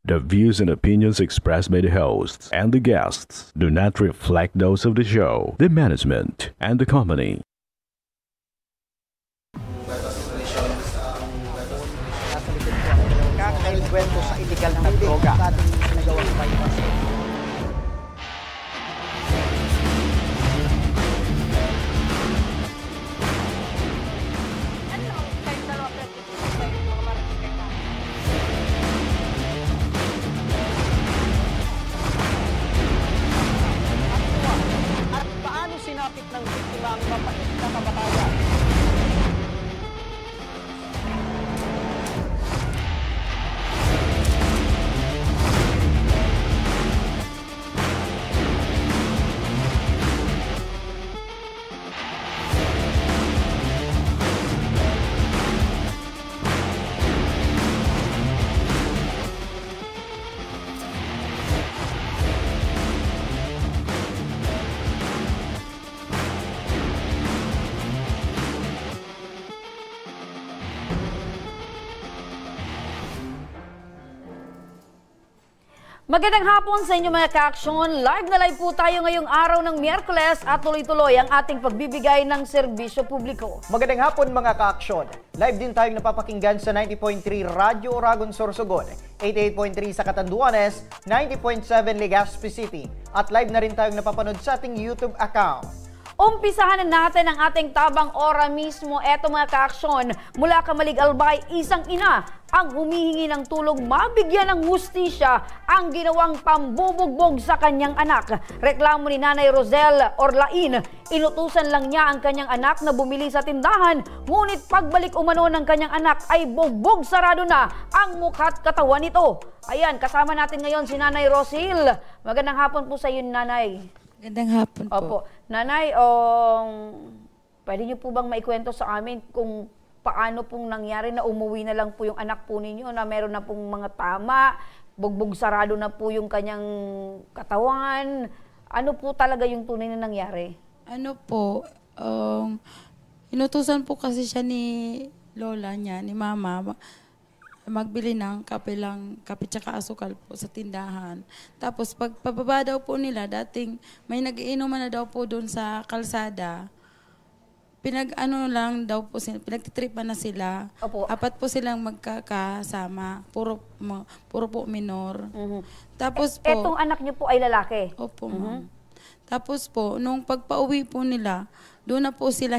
The views and opinions expressed by the hosts and the guests do not reflect those of the show, the management, and the company. Kwento sa illegal na droga. Nagawang bypass. At paano sinapit ng biktima ang mapait na kamatayan? Magandang hapon sa inyo mga ka-aksyon. Live na live po tayo ngayong araw ng Miyerkules at tuloy-tuloy ang ating pagbibigay ng serbisyo publiko. Magandang hapon mga ka-aksyon. Live din tayong napapakinggan sa 90.3 Radyo Oragon Sorsogon, 88.3 sa Catanduanes, 90.7 Legazpi City. At live na rin tayong napapanood sa ating YouTube account. Umpisahan na natin ang ating tabang ora mismo. Eto mga ka-aksyon, mula Kamalig Albay, isang ina ang humihingi ng tulong mabigyan ng hustisya ang ginawang pambubugbog sa kanyang anak. Reklamo ni Nanay Rosel Orlain, inutusan lang niya ang kanyang anak na bumili sa tindahan, ngunit pagbalik umano ng kanyang anak ay bugbog sarado na ang mukha't katawan nito. Ayan, kasama natin ngayon si Nanay Rosil. Magandang hapon po sa iyo, Nanay. Magandang hapon po. Opo. Nanay, pwede niyo po bang maikwento sa amin kung paano pong nangyari na umuwi na lang po yung anak po ninyo na meron na pong mga tama, bugbog sarado na po yung kanyang katawan? Ano po talaga yung tunay na nangyari? Ano po, inutusan po kasi siya ni lola niya, ni mama, magbili ng kape tsaka asukal po sa tindahan. Tapos pag pababa daw po nila, dating may nag-iinuman na daw po doon sa kalsada. Pinagtitripan na sila. Opo. Apat po silang magkakasama. Puro po minor. Tapos po, etong anak niyo po ay lalaki? opo, ma'am. Tapos po, nung pagpauwi po nila, doon na po sila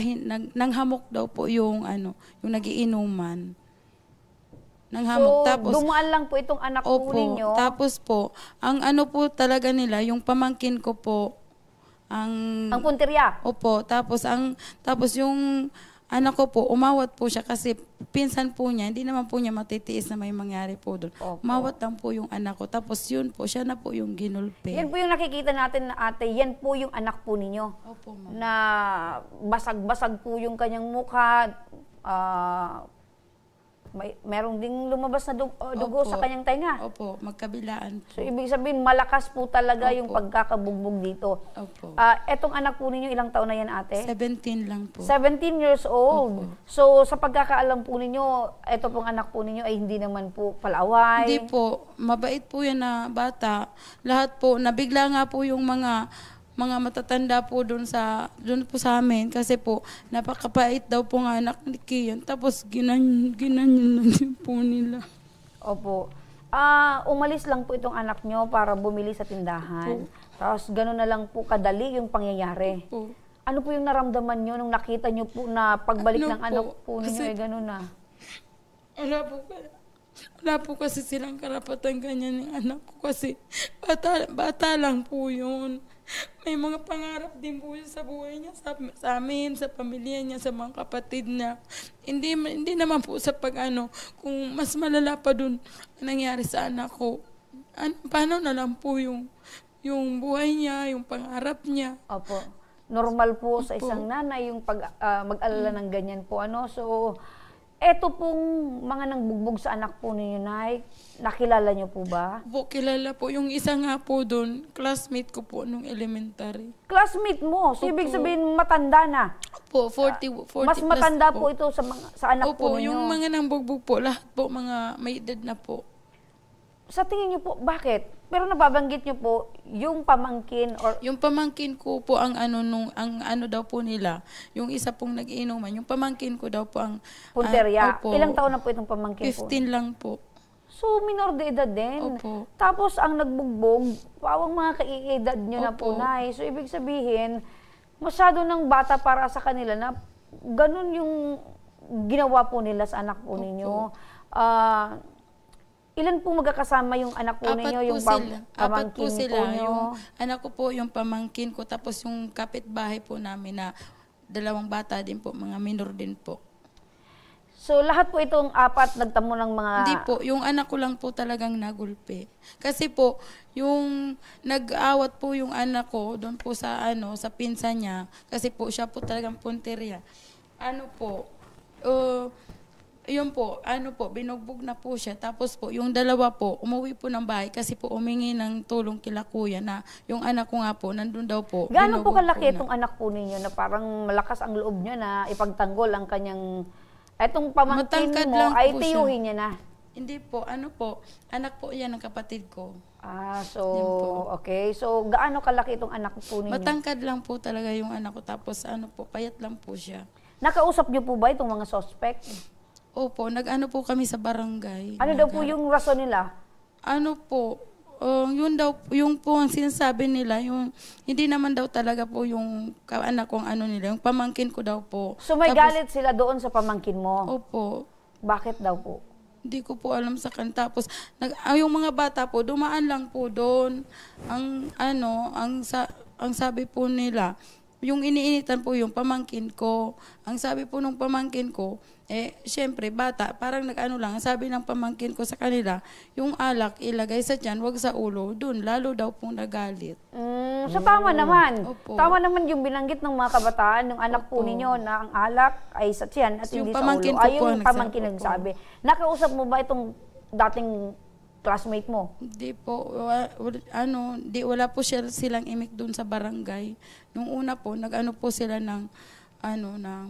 nanghamok daw po yung nagiinuman. So, dumaan lang po itong anak po ninyo? Tapos po, ang ano po talaga nila, yung pamangkin ko po, ang punteriya? Opo, tapos yung anak ko po, umawat po siya kasi pinsan po niya, hindi naman po niya matitiis na may mangyari po doon. Umawat lang po yung anak ko, tapos yun po, siya na po yung ginulpe. Yan po yung nakikita natin na ate, yan po yung anak po ninyo. Opo, ma'am. Na basag-basag po yung kanyang mukha, merong ding lumabas na dugo Opo. sa kanyang tenga. Opo, magkabilaan po. So, ibig sabihin, malakas po talaga Opo. yung pagkakabugbog dito. Opo. Etong anak po ninyo, ilang taon na yan, ate? 17 lang po. 17 years old. Opo. So, sa pagkakaalam po ninyo, eto pong anak po ninyo ay hindi naman po palaway. Hindi po, mabait po yan na bata. Lahat po, nabigla nga po yung mga matatanda po doon po sa amin kasi po napakapait daw po nga anak ni Kian, tapos ginanyan lang din po nila. Opo. Umalis lang po itong anak nyo para bumili sa tindahan. Tapos gano'n na lang po kadali yung pangyayari. Opo. Ano po yung naramdaman nyo nung nakita nyo po na pagbalik ng anak po ninyo kasi, ay gano'n na? Wala po kasi silang karapatan ganyan ng anak ko kasi bata lang po yun. May mga pangarap din po siya sa buhay niya, sa amin, sa pamilya niya, sa mga kapatid niya. Hindi naman po sa kung mas malala pa dun nangyari sa anak ko. Paano na lang po yung buhay niya, yung pangarap niya. Opo. Normal po sa isang nanay yung mag-alala ng ganyan po. So, eto pong mga nangbugbog sa anak po ninyo, Nay, nakilala niyo po ba? Po, kilala po. Yung isa nga po doon, classmate ko po nung elementary. Classmate mo? So, ibig sabihin matanda na? Po, 40 Mas plus matanda po. po ito sa anak po Opo, ninyo? yung mga nangbugbog po, lahat po mga may edad na po. sa tingin niyo po, bakit? Pero nababanggit niyo po, yung pamangkin or Yung pamangkin ko po ang ano daw po nila, yung isa pong nag-iinuman, yung pamangkin ko daw po ang punterya. opo, Ilang taon na po itong pamangkin po? 15 lang po. So, minor de edad din. Opo. Tapos, ang nagbugbog, pawang mga kaiedad nyo na po, Opo. Nay. So, ibig sabihin, masyado ng bata para sa kanila na ganun yung ginawa po nila sa anak po Opo. ninyo. Ilan po magkakasama yung anak po ninyo? Apat po Yung sila. Apat po pamangkin sila. po nyo? Yung anak ko po, yung pamangkin ko, tapos yung kapitbahay po namin na 2 bata din po, mga minor din po. So, lahat po itong apat nagtamo ng mga... Hindi po, yung anak ko lang po talagang nagulpe. Kasi po, yung nag-awat po yung anak ko doon po sa sa pinsan niya, kasi po siya po talagang punteriya. Yun po, binugbog na po siya. Tapos po, yung dalawa po, umuwi po ng bahay kasi po umingi ng tulong kila kuya na yung anak ko nga po, nandun daw po. Gaano po binugbog kalaki na. itong anak po ninyo na parang malakas ang loob niya na ipagtanggol ang kanyang... Etong pamangkin Matangkad mo lang ay po tiyuhin niya na. Hindi po, anak po yan ng kapatid ko. So, Yan po. okay. So, gaano kalaki itong anak po ninyo? Matangkad lang po talaga yung anak ko, tapos payat lang po siya. Nakausap niyo po ba itong mga suspect? Opo, po kami sa barangay. Ano daw po yung rason nila? Yun daw, yung po ang sinasabi nila, yung hindi naman daw talaga po yung anak kong nila, yung pamangkin ko daw po. So, may Tapos, galit sila doon sa pamangkin mo? Opo. Bakit daw po? Hindi ko po alam sa kanila. Tapos, yung mga bata po, dumaan lang po doon. Ang sabi po nila, yung iniinitan po yung pamangkin ko. Ang sabi po nung pamangkin ko, syempre, bata, parang lang, sabi ng pamangkin ko sa kanila, yung alak ilagay sa tiyan, wag sa ulo, dun, lalo daw pong nagalit. So, tama naman. Opo. Tama naman yung binanggit ng mga kabataan, ng anak po Opo. ninyo na ang alak ay sa tiyan at Yung hindi sa pamangkin ulo. ko Ay, po yung ang pamangkin nagsabi. nagsabi. Nakausap mo ba itong dating classmate mo? Hindi po, wala po silang imik dun sa barangay. Nung una po, po sila ng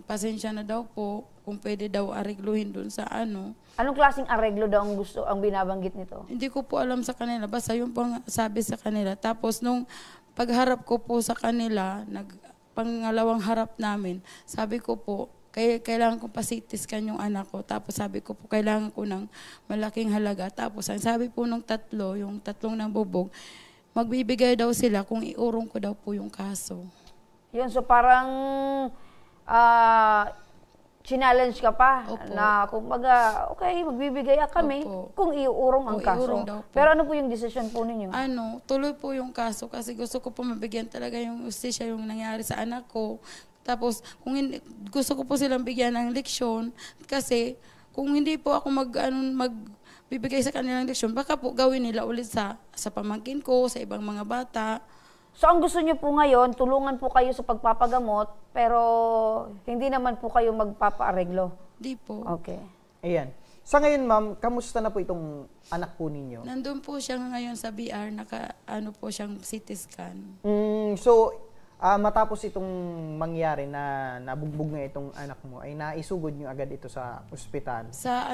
pasensya na daw po, kung pwede daw aregluhin dun sa Anong klaseng areglo daw ang binabanggit nito? Hindi ko po alam sa kanila, basta yung pang sabi sa kanila. Tapos nung pagharap ko po sa kanila, pangalawang harap namin, sabi ko po, kailangan ko pasitiskan yung anak ko. Tapos sabi ko po, kailangan ko ng malaking halaga. Tapos ang sabi po nung yung tatlong ng bubog, magbibigay daw sila kung iurong ko daw po yung kaso. Yun, so parang challenge ka pa. Opo. Na kumbaga, okay, magbibigay kami Opo. kung iurong ang Kung kaso. iurong daw po. Pero ano po yung decision po ninyo? Tuloy po yung kaso kasi gusto ko po mabigyan talaga yung justisya yung nangyari sa anak ko. Tapos, gusto ko po silang bigyan ng leksyon kasi kung hindi po ako magbibigay sa kanilang leksyon, baka po gawin nila ulit sa pamangkin ko, sa ibang mga bata. So, ang gusto niyo po ngayon, tulungan po kayo sa pagpapagamot, pero hindi naman po kayo magpapaareglo. Di po. Okay. Ayan. Sa ngayon, ma'am, kamusta na po itong anak po ninyo? Nandun po siya ngayon sa BR, po siyang CT scan. So, matapos itong mangyari na nabugbog na itong anak mo, ay naisugod nyo agad ito sa ospital? Sa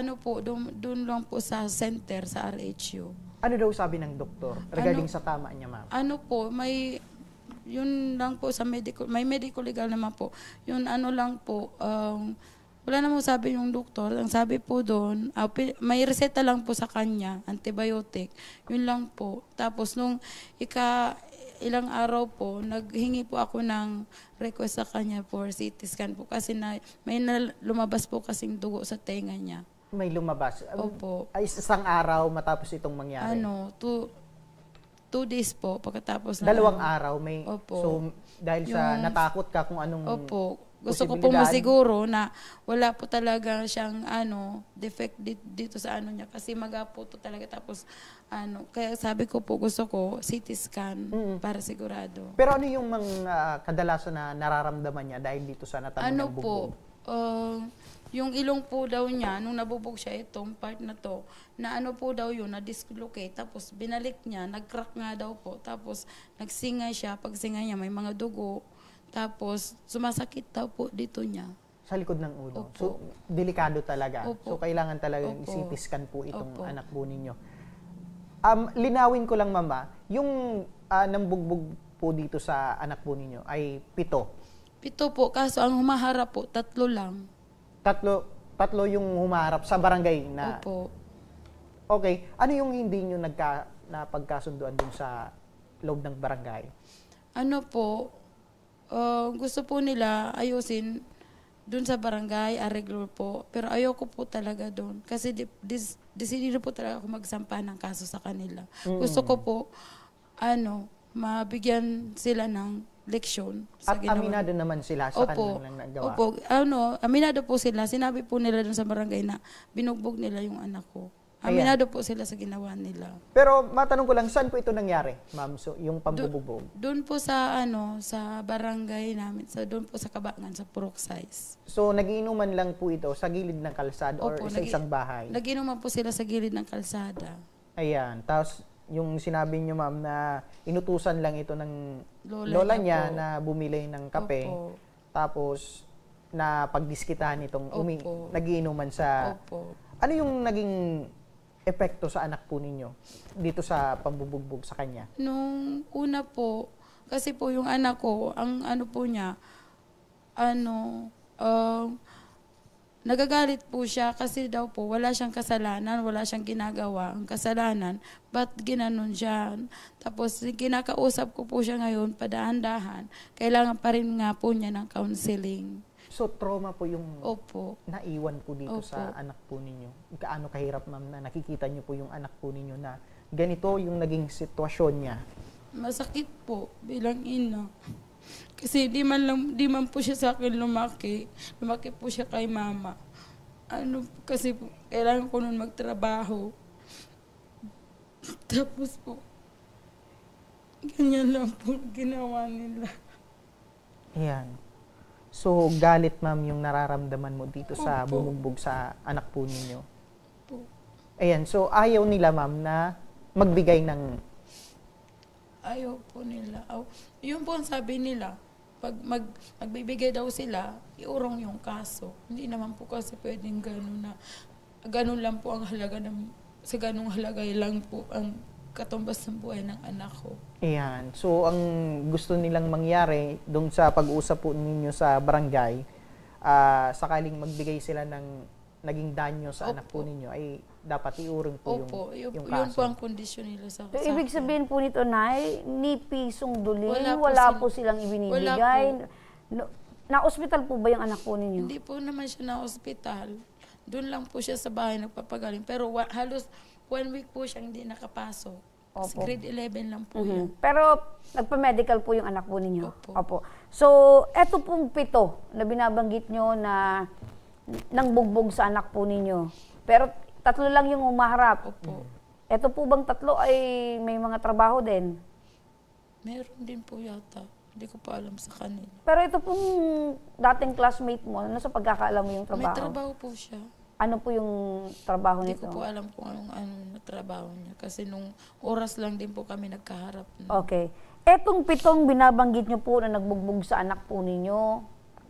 doon lang po sa center, sa RHU. Ano daw sabi ng doktor regarding sa tama niya, ma'am? Yun lang po sa may medical legal naman po. Yun lang po, wala namang sabi yung doktor. Ang sabi po doon, may reseta lang po sa kanya, antibiotic. Yun lang po. Tapos nung ilang araw po, naghingi po ako ng request sa kanya for CT scan po kasi may lumabas po kasing dugo sa tenga niya. May lumabas? Opo. Ay, isang araw matapos itong mangyari? 2 days po pagkatapos 2 araw? Opo. So, dahil sa natakot ka kung anong Opo. Gusto ko po masiguro na wala po talaga siyang defect dito sa niya kasi magapo to talaga tapos kaya sabi ko po gusto ko CT scan para sigurado. Pero ano yung mga kadalasan na nararamdaman niya dahil dito sa natanong ng bugbog? Yung ilong po daw niya, nung nabubog siya itong part na to, na po daw yun, na-dislocate, tapos binalik niya, nag-crack nga daw po, tapos nagsingay siya, pag singay niya may mga dugo, tapos sumasakit daw po dito niya. Sa likod ng ulo? Opo. So, delikado talaga. Opo. So, kailangan talaga Opo. CT scan po itong Opo. anak po ninyo. Linawin ko lang, mama, yung nambugbog po dito sa anak po ninyo ay 7. 7 po, kaso ang humaharap po, 3 lang. Tatlo yung humaharap sa barangay na... Opo. Okay. Ano yung hindi nyo napagkasunduan dun sa loob ng barangay? Ano po, gusto po nila ayusin dun sa barangay, areglo po. Pero ayoko po talaga dun. Kasi decidido po talaga ako magsampa ng kaso sa kanila. Gusto ko po, mabigyan sila ng leksyon. At aminado naman sila sa kanilang nagawa. Opo, aminado po sila. Sinabi po nila dun sa barangay na binugbog nila yung anak ko. Aminado po sila sa ginawa nila. Pero matanong ko lang, saan po ito nangyari, ma'am? So, yung pambubugbog? Doon po sa sa barangay namin, doon po sa Kabangan, sa Purok Size. So, nagiinuman lang po ito sa gilid ng kalsada or Opo, sa isang bahay? Nagiinuman po sila sa gilid ng kalsada. Ayan. Tapos, yung sinabi niyo, ma'am, na inutusan lang ito ng lola niya na bumili ng kape. Opo. Tapos, na pagdiskitahan itong nagiinuman sa... Opo. Ano yung naging epekto sa anak po ninyo dito sa pambubugbog sa kanya? Nung una po, kasi po yung anak ko, ang po niya, nagagalit po siya kasi daw po wala siyang kasalanan, wala siyang ginagawa ang kasalanan, ba't ginanon siya? Tapos kinakausap ko po siya ngayon, padahan-dahan, kailangan pa rin nga po niya ng counseling. So, trauma po yung naiwan po dito Opo. sa anak po ninyo. Gaano kahirap, ma'am, na nakikita niyo po yung anak po ninyo na ganito yung naging sitwasyon niya? Masakit po bilang ina. Kasi di man po siya sa akin lumaki. Lumaki po siya kay mama. Kasi po, kailangan ko nun magtrabaho. Tapos po, ganyan lang po ginawa nila. Ayan. So, galit, ma'am, yung nararamdaman mo dito sa Opo. bumugbog sa anak po ninyo. Po. Ayan. So, ayaw nila, ma'am, na magbigay ng... Ayaw po nila. Yun po ang sabi nila. Pag magbibigay daw sila, iurong yung kaso. Hindi naman po kasi pwedeng gano'n lang po ang halaga sa ganung halaga lang po ang katumbas ng buhay ng anak ko. Ayan. So, ang gusto nilang mangyari doon sa pag-uusap po ninyo sa barangay, sakaling magbigay sila ng naging danyo sa anak po ninyo, ay dapat iurong po yung kaso. Yun po ang kondisyon nila sa So, ibig sabihin po nito, Nay, ni pisong duli, Wala wala po po silang ibinibigay. Wala Na-hospital po ba yung anak po ninyo? Hindi po naman siya na-hospital. Doon lang po siya sa bahay nagpapagaling. Pero halos 1 week po siyang hindi nakapasok. Kasi Opo. grade 11 lang po yan. Pero nagpa-medical po yung anak po ninyo? Opo. So, eto pong 7 na binabanggit nyo na nang bugbog sa anak po ninyo. Pero 3 lang yung umaharap. Opo. Eto po bang 3 ay may mga trabaho din? Meron din po yata. Hindi ko pa alam sa kanila. Pero ito pong dating classmate mo, ano sa pagkakaalam mo yung trabaho? May trabaho po siya. Ano po yung trabaho Hindi nito? ko po alam kung anong na trabaho niya. Kasi nung oras lang din po kami nagkaharap. Okay. Etong 7 binabanggit nyo po na nagbugbog sa anak po ninyo,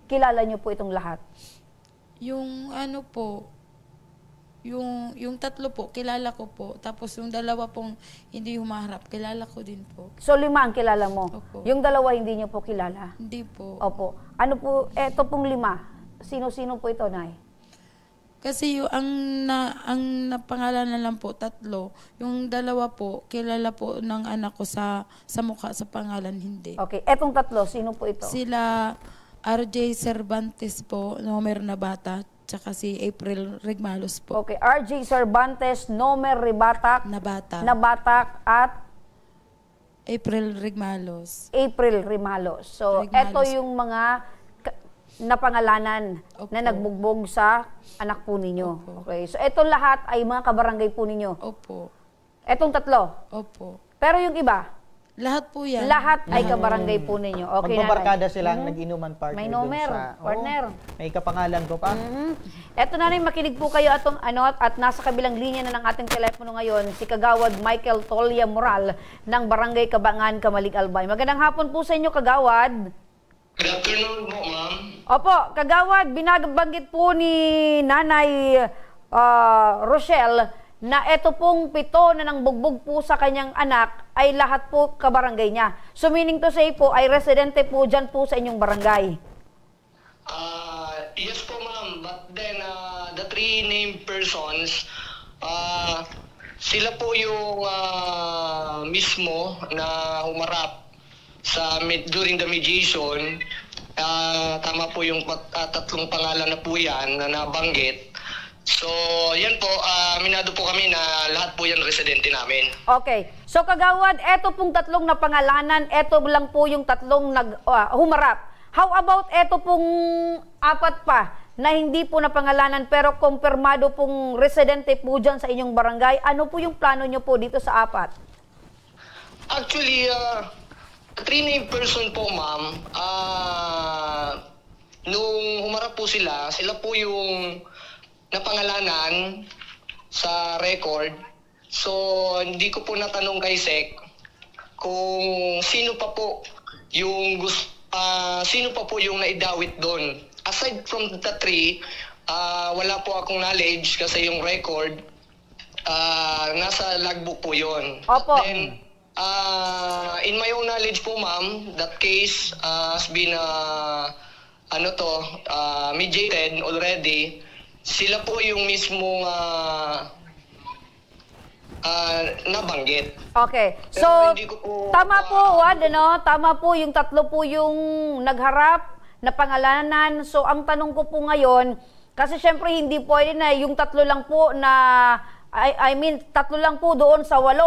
kilala nyo po itong lahat? Yung yung 3 po, kilala ko po. Tapos yung 2 pong hindi humaharap, kilala ko din po. So 5 ang kilala mo? Opo. Yung 2 hindi nyo po kilala? Hindi po. Opo. Ano po, eto pong 5, sino-sino po ito, Nay? Kasi yung ang napangalan na lang po 3, yung 2 po kilala po ng anak ko sa mukha, sa pangalan hindi. Okay, etong 3, sino po ito? Sila RJ Cervantes po, Nomer Nabata, tsaka si April Regmalos po. Okay, RJ Cervantes, Nomer Ribatak, Nabatak, at April Regmalos. April Rimalos. So, Regmalos. eto yung mga napangalanan Opo. na nagbugbog sa anak po ninyo. Opo. Okay, so eto lahat ay mga kabarangay po ninyo. Opo. Etong 3. Opo. Pero yung iba, Lahat po yan. lahat ay kabarangay po ninyo. Okay, Magbabarkada Nanay? silang nag-inuman partner May dun nomer, sa... partner. May kapangalan ko pa. Eto na rin, makinig po kayo at nasa kabilang linya na ng ating telepono ngayon, si Kagawad Michael Tolya Moral ng Barangay Kabangan, Kamalig Albay. Magandang hapon po sa inyo, Kagawad. Good afternoon po, ma'am. Opo, Kagawad, binabanggit po ni Nanay Rochelle na ito pong 7 na nang bugbog po sa kanyang anak ay lahat po kabarangay niya. So meaning to say po ay residente po dyan po sa inyong barangay. Yes po ma'am, but then the 3 named persons, sila po yung mismo na humarap during the mediation. Tama po yung 3 pangalan na po yan na nabanggit. So, yan po, minado po kami na lahat po yan residente namin. Okay. So, Kagawad, eto pong 3 na pangalanan, eto lang po yung 3 humarap. How about eto pong 4 pa na hindi po na pangalanan pero kumpirmado pong residente po dyan sa inyong barangay? Ano po yung plano nyo po dito sa 4? Actually, 3 named person po, ma'am, nung humarap po sila po yung napangalanan sa record. So, hindi ko po natanong kay Sec kung sino pa po yung naidawit doon. Aside from the 3, wala po akong knowledge kasi yung record nasa logbook po yun. Opo. Then, in my own knowledge po, ma'am, that case has been mediated already. Sila po yung mismong nabanggit. Okay. So, pero hindi ko po, tama po, Wad, ano? Tama po, yung 3 po yung nagharap na pangalanan. So, ang tanong ko po ngayon, kasi syempre hindi pwede na yung 3 lang po na, I mean, 3 lang po doon sa 8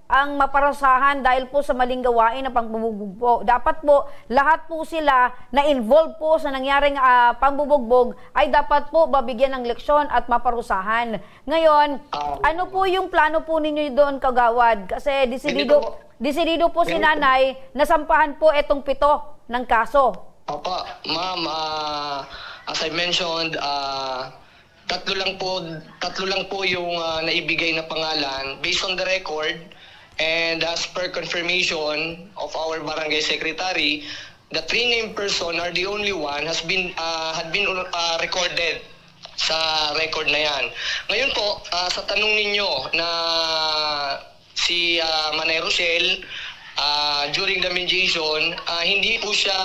ang maparasahan dahil po sa maling gawain na pangbubugbog po. Dapat po, lahat po sila na involved po sa nangyaring pangbubugbog ay dapat po babigyan ng leksyon at maparusahan. Ngayon, ano po yung plano po ninyo doon, Kagawad? Kasi desidido po si nanay na sampahan po itong 7 ng kaso. Opo, ma'am, as I mentioned, 3 lang po yung naibigay na pangalan based on the record. And as per confirmation of our barangay secretary, the 3 named person are the only one had been recorded sa record na yan. Ngayon po, sa tanong ninyo na si Manay Rochelle, during the mediation, hindi po siya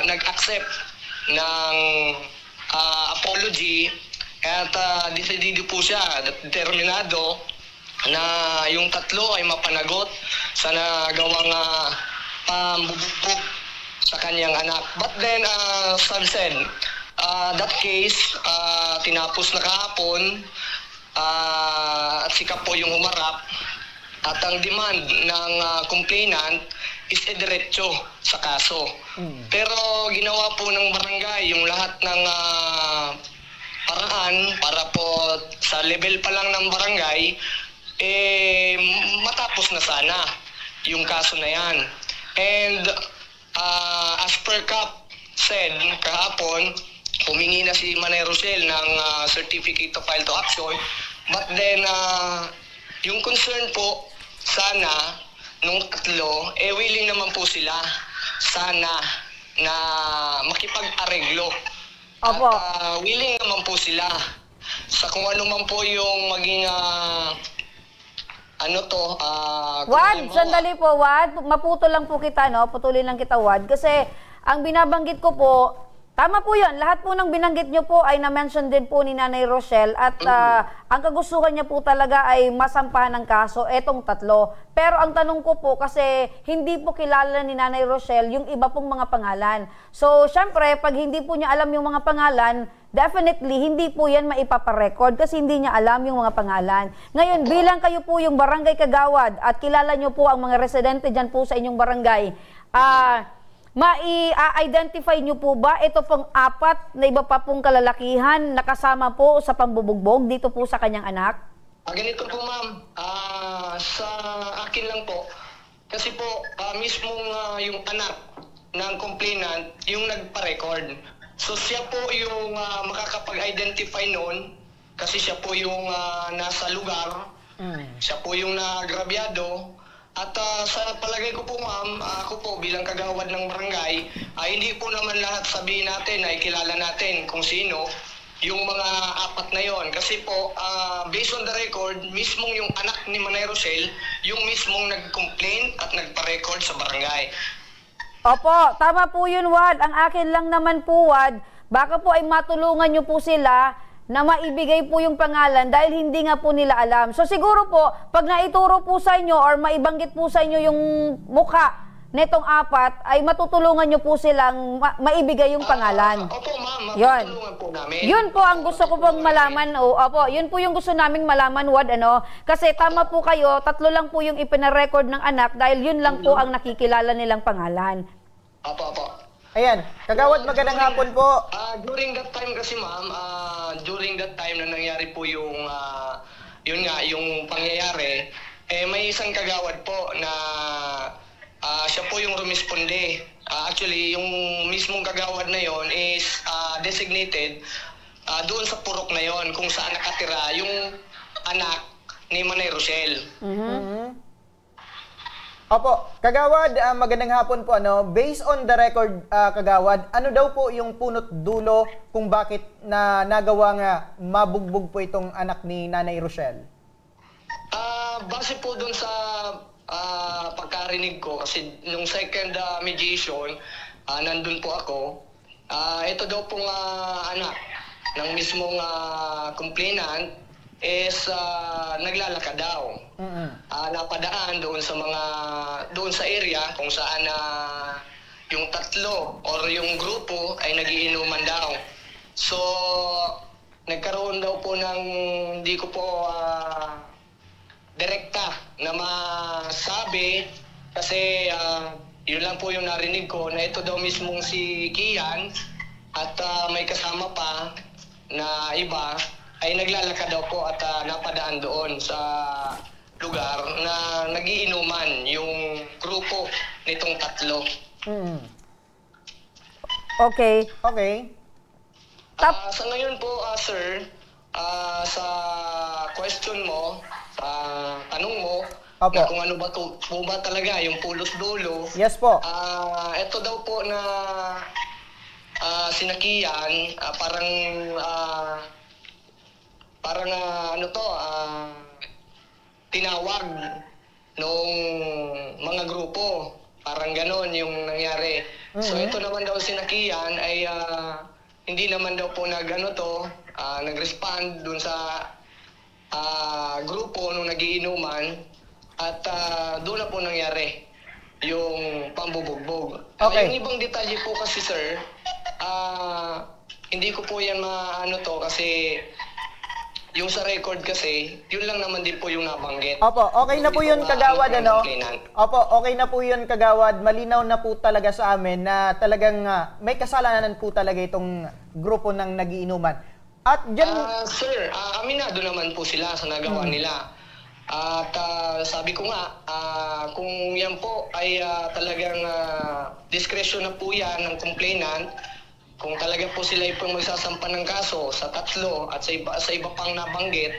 nag-accept ng apology at decidido po siya, determinado na yung 3 ay mapanagot sa nagawang pambubugbog sa kanyang anak. But then, Sam said, that case, tinapos na kahapon at sikap po yung humarap at ang demand ng complainant is diretso sa kaso. Pero ginawa po ng barangay yung lahat ng paraan para po sa level pa lang ng barangay matapos na sana yung kaso na yan. And as per CAP said kahapon, humingi na si Manay Rochelle ng certificate of file to action. But then, yung concern po, sana, nung 3, willing naman po sila, sana, na makipag-areglo. Opo. At willing naman po sila sa kung ano man po yung maging Wad, sandali po, Wad. Maputol lang po kita, no? Putulin lang kita, Wad. Kasi ang binabanggit ko po, tama po yun. Lahat po ng binanggit nyo po ay na-mention din po ni Nanay Rochelle at ang kagustuhan niya po talaga ay masampahan ng kaso etong 3. Pero ang tanong ko po, kasi hindi po kilala ni Nanay Rochelle yung iba pong mga pangalan. So, syempre, pag hindi po niya alam yung mga pangalan, definitely, hindi po yan maipaparecord kasi hindi niya alam yung mga pangalan. Ngayon, bilang kayo po yung barangay Kagawad at kilala nyo po ang mga residente dyan po sa inyong barangay, mai-identify nyo po ba ito pong 4 na iba pa pong kalalakihan na kasama po sa pambubugbog dito po sa kanyang anak? Ganito po, ma'am. Sa akin lang po, kasi po mismong yung anak ng complainant yung nagpa-record. So siya po yung makakapag-identify noon kasi siya po yung nasa lugar, siya po yung nagrabyado. At sa palagay ko po, ma'am, ako po bilang kagawad ng barangay, hindi po naman lahat sabihin natin ay kilala natin kung sino. yung mga apat na yon. Kasi po, based on the record, mismong yung anak ni Manay Rochelle, yung mismong nag-complain at nagpa-record sa barangay. Opo, tama po yun, Wad. Ang akin lang naman po, Wad, baka po ay matulungan nyo po sila na maibigay po yung pangalan dahil hindi nga po nila alam. So siguro po, pag naituro po sa inyo or maibanggit po sa inyo yung mukha netong apat, ay matutulungan nyo po silang maibigay yung pangalan. Opo, ma'am. Yun. Matutulungan po namin. Yun po ang gusto ko pong malaman. Opo, yun po yung gusto naming malaman, Wad, ano? Kasi tama po kayo, 3 lang po yung ipinarecord ng anak dahil yun lang po ang nakikilala nilang pangalan. Opo. Ayan, Kagawad, magandang hapon po. During that time kasi, ma'am, during that time na nangyari po yung, yun nga, yung pangyayari, may isang kagawad po na siya po yung rumisponde. Actually, yung mismong kagawad na yon is designated doon sa purok na yon kung saan nakatira yung anak ni Manay Rochelle. Opo, Kagawad, magandang hapon po. Based on the record, Kagawad, ano daw po yung punot dulo kung bakit na nagawa nga mabugbog po itong anak ni Nanay Rochelle? Base po doon sa pagkarinig ko, kasi nung second mediation, nandun po ako, ito daw pong anak ng mismong complainant is naglalakad daw. Napadaan doon sa area kung saan yung tatlo or yung grupo ay nagiinuman daw. So nagkaroon daw po ng hindi ko po direkta na masabi kasi yun lang po yung narinig ko na ito daw mismong si Kian at may kasama pa na iba ay naglalakad daw po at napadaan doon sa lugar na nagiinuman yung grupo nitong tatlo. Okay. Sa ngayon po, sir, sa question mo, sa tanong mo, na kung ano ba po ba talaga yung pulos dulo. Yes po. Ito daw po na sinakian, parang tinawag nung mga grupo. Parang ganon yung nangyari. So ito naman daw sinakian ay hindi naman daw po nag-respond dun sa grupo nung nagiinuman at doon na po nangyari yung pambubugbog. Okay. Yung ibang detalye po kasi, sir, hindi ko po yan kasi yung sa record kasi, yun lang naman din po yung nabanggit. Opo, okay na po yun, Kagawad, Opo, okay na po yun, Kagawad. Malinaw na po talaga sa amin na talagang may kasalanan po talaga itong grupo ng nagiinuman. At dyan... sir, aminado naman po sila sa nagawa nila. At sabi ko nga, kung yan po ay talagang discretion na po yan ng complainant, kung talaga po sila pong magsasampa ng kaso sa tatlo at sa iba pang nabanggit,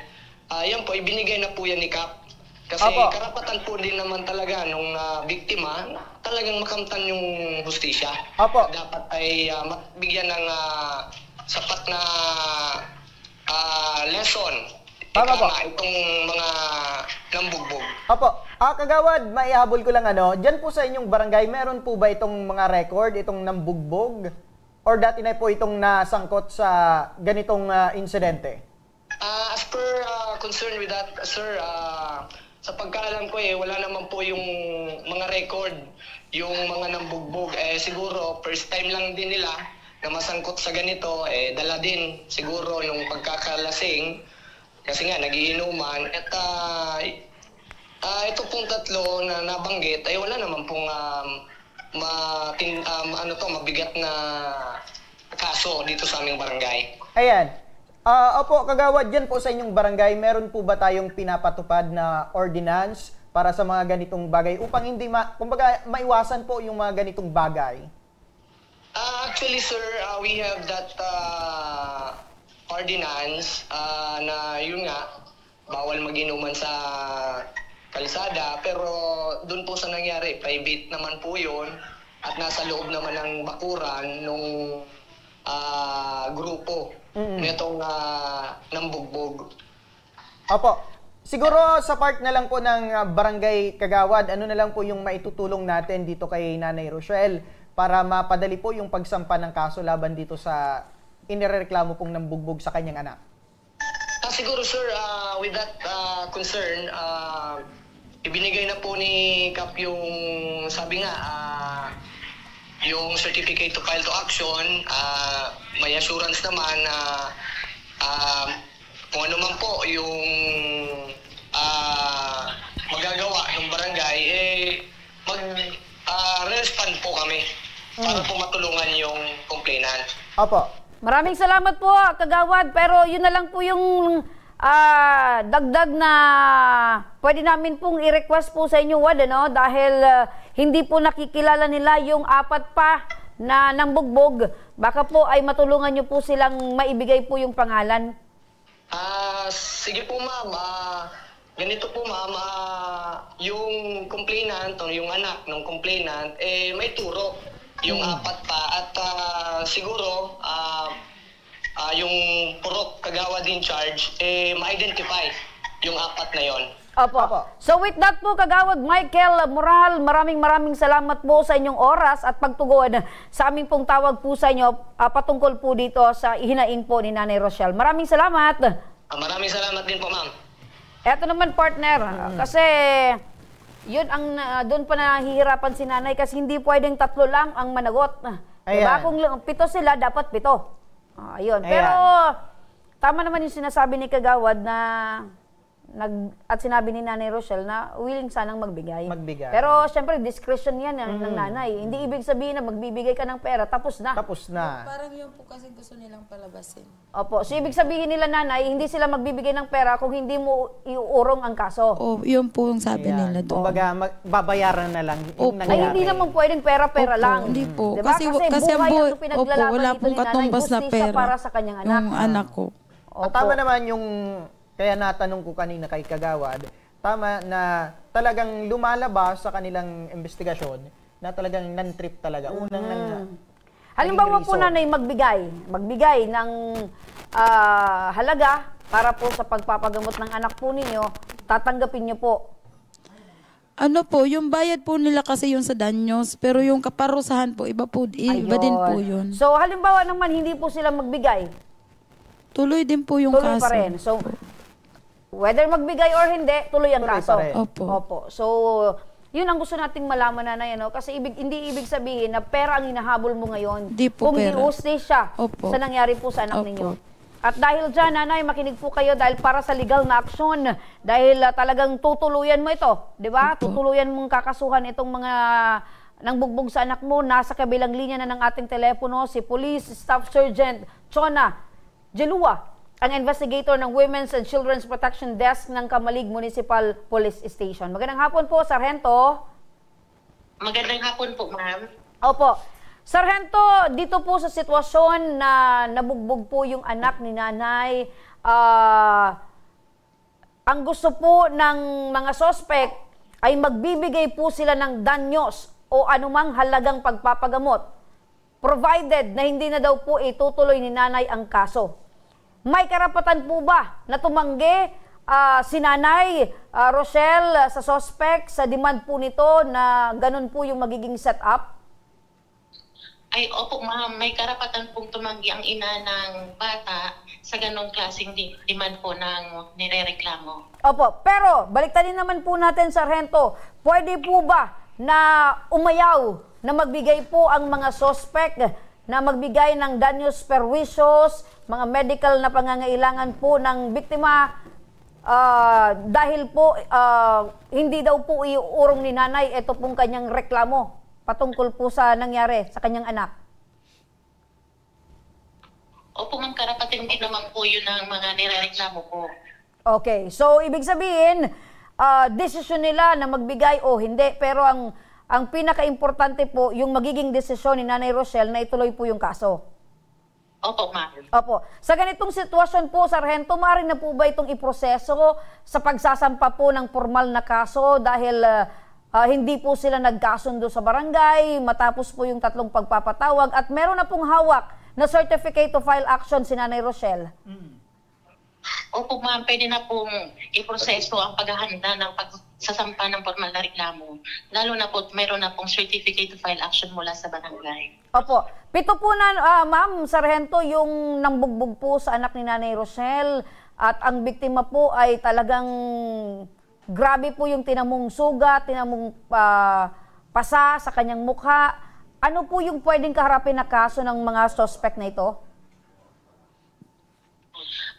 yan po, ibinigay na po yan ni Kap. Kasi karapatan po din naman talaga nung biktima na talagang makamtan yung hustisya. Dapat ay bigyan ng sapat na lesson. Tama po. Itong mga nambugbog. Opo. Kagawad, maihabol ko lang dyan po sa inyong barangay, meron po ba itong mga record, itong nambugbog? Or dati na po itong nasangkot sa ganitong insidente? As per concern with that, sir, sa pagkaalam ko wala naman po yung mga record, yung mga nambugbog. Siguro, first time lang din nila na masangkot sa ganito, dala din siguro nung pagkakalasing. Kasi nga, nagiinuman. At ito pong tatlo na nabanggit, ay wala naman pong mabigat na kaso dito sa aming barangay. Ayan. Opo, Kagawad, dyan po sa inyong barangay, meron po ba tayong pinapatupad na ordinance para sa mga ganitong bagay upang hindi maiwasan po yung mga ganitong bagay? Actually, sir, we have that ordinance na yun nga, bawal mag-inuman sa kalsada, pero doon po sa nangyari, private naman po yun at nasa loob naman ng bakuran nung grupo nitong nambugbog. Opo. Siguro sa part na lang po ng Barangay Kagawad, ano na lang po yung maitutulong natin dito kay Nanay Rochelle para mapadali po yung pagsampa ng kaso laban dito sa inireklamo pong nambugbog sa kanyang anak? Siguro sir, with that concern, ibinigay na po ni Kap yung, sabi nga, yung certificate to file to action. May assurance naman na kung ano man po yung magagawa ng barangay, mag-respond po kami para po matulungan yung complainant. Opo. Maraming salamat po, Kagawad. Pero yun na lang po yung dagdag na pwede namin pong i-request po sa inyo, Wad, ano? Dahil hindi po nakikilala nila yung 4 pa na nambugbog. Baka po ay matulungan nyo po silang maibigay po yung pangalan. Sige po ma'am, ganito po ma'am, yung complainant o yung anak ng complainant, may turo yung 4 pa at siguro yung purok Kagawad in charge, ma-identify yung 4 na yon. Opo. So with that po, Kagawad Michael Moral, maraming salamat po sa inyong oras at pagtugon sa aming pong tawag po sa inyo patungkol po dito sa hinaing po ni Nanay Rochelle. Maraming salamat. Maraming salamat din po, ma'am. Eto naman, partner, kasi yun ang doon pa nahihirapan si Nanay kasi hindi pwedeng 3 lang ang managot. Diba? Kung 7 sila, dapat 7. Ayun. Pero tama naman yung sinasabi ni Kagawad na at sinabi ni Nanay Rochelle na willing sanang magbigay. Pero syempre discretion yan ng nanay. Hindi ibig sabihin na magbibigay ka ng pera tapos na. Parang yun po kasi gusto nilang palabasin. Opo. So ibig sabihin nila, nanay, hindi sila magbibigay ng pera kung hindi mo iuurong ang kaso. Yun po yung sabi nila doon. Kumbaga, babayaran na lang yung nangyari. Ay, hindi naman pwedeng pera-pera lang. Hindi po. Diba? Kasi buhay ang pinaglalaban wala dito pong ni nanay, katumbas na justisya pera. para sa kanyang anak. Yung anak ko. At tama naman yung, kaya natanong ko kanina kay Kagawad, tama na talagang lumalabas sa kanilang investigasyon na talagang non-trip talaga. Halimbawa po, nanay, magbigay ng halaga para po sa pagpapagamot ng anak po ninyo, tatanggapin niyo po. Ano po, yung bayad po nila kasi yung sa danyos, pero yung kaparusahan po, iba din po yun. So, halimbawa naman, hindi po sila magbigay. Tuloy din po yung Tuloy kaso. pa rin. So, whether magbigay or hindi, tuloy ang kaso. Opo. So, yun ang gusto nating malaman, nanay, ano? Kasi hindi ibig sabihin na pera ang hinahabol mo ngayon. Di po kung pera. di hustisya sa nangyari po sa anak ninyo. At dahil dyan, nanay, makinig po kayo dahil para sa legal na aksyon, dahil talagang tutuluyan mo ito, di ba? Tutuluyan mong kakasuhan itong mga nangbugbog sa anak mo. Nasa kabilang linya na ng ating telepono, si Police Staff Sergeant Chona Jelua, ang investigator ng Women's and Children's Protection Desk ng Kamalig Municipal Police Station. Magandang hapon po, Sargento. Magandang hapon po, ma'am. Opo. Sargento, dito po sa sitwasyon na nabugbog po yung anak ni nanay, ang gusto po ng mga suspect ay magbibigay po sila ng danyos o anumang halagang pagpapagamot, provided na hindi na daw po itutuloy ni nanay ang kaso. May karapatan po ba na tumanggi si Nanay Rochelle sa suspect sa demand po nito na ganun po yung magiging setup? Ay, opo ma'am, may karapatan pong tumanggi ang ina ng bata sa ganong klaseng demand po ng nirereklamo. Opo, pero baliktarin naman po natin, Sargento, pwede po ba na umayaw na magbigay po ang mga suspect na magbigay ng danyos perwissos, mga medical na pangangailangan po ng biktima dahil po hindi daw po iuurong ni nanay ito pong kanyang reklamo patungkol po sa nangyari sa kanyang anak? Opo ma'am, karapatan din naman po yun ng mga nirereklamo po. Okay, so ibig sabihin, desisyon nila na magbigay o hindi, pero ang pinaka-importante po, yung magiging desisyon ni Nanay Rochelle na ituloy po yung kaso. Opo, ma'am. Opo. Sa ganitong sitwasyon po, Sargento, maaari na po ba itong iproseso sa pagsasampa po ng formal na kaso dahil hindi po sila nagkasundo sa barangay, matapos po yung 3 pagpapatawag at meron na pong hawak na certificate to file action si Nanay Rochelle? Opo ma'am, pwede na pong iproseso ang paghahanda ng pagsasampa ng formal na reklamo. Lalo na po, mayroon na pong certificate to file action mula sa barangay. Opo. 7 po na, Ma'am Sargento, yung nambugbog po sa anak ni Nanay Rochelle at ang biktima po ay talagang grabe po yung tinamong sugat, tinamong pasa sa kanyang mukha. Ano po yung pwedeng kaharapin na kaso ng mga suspect na ito?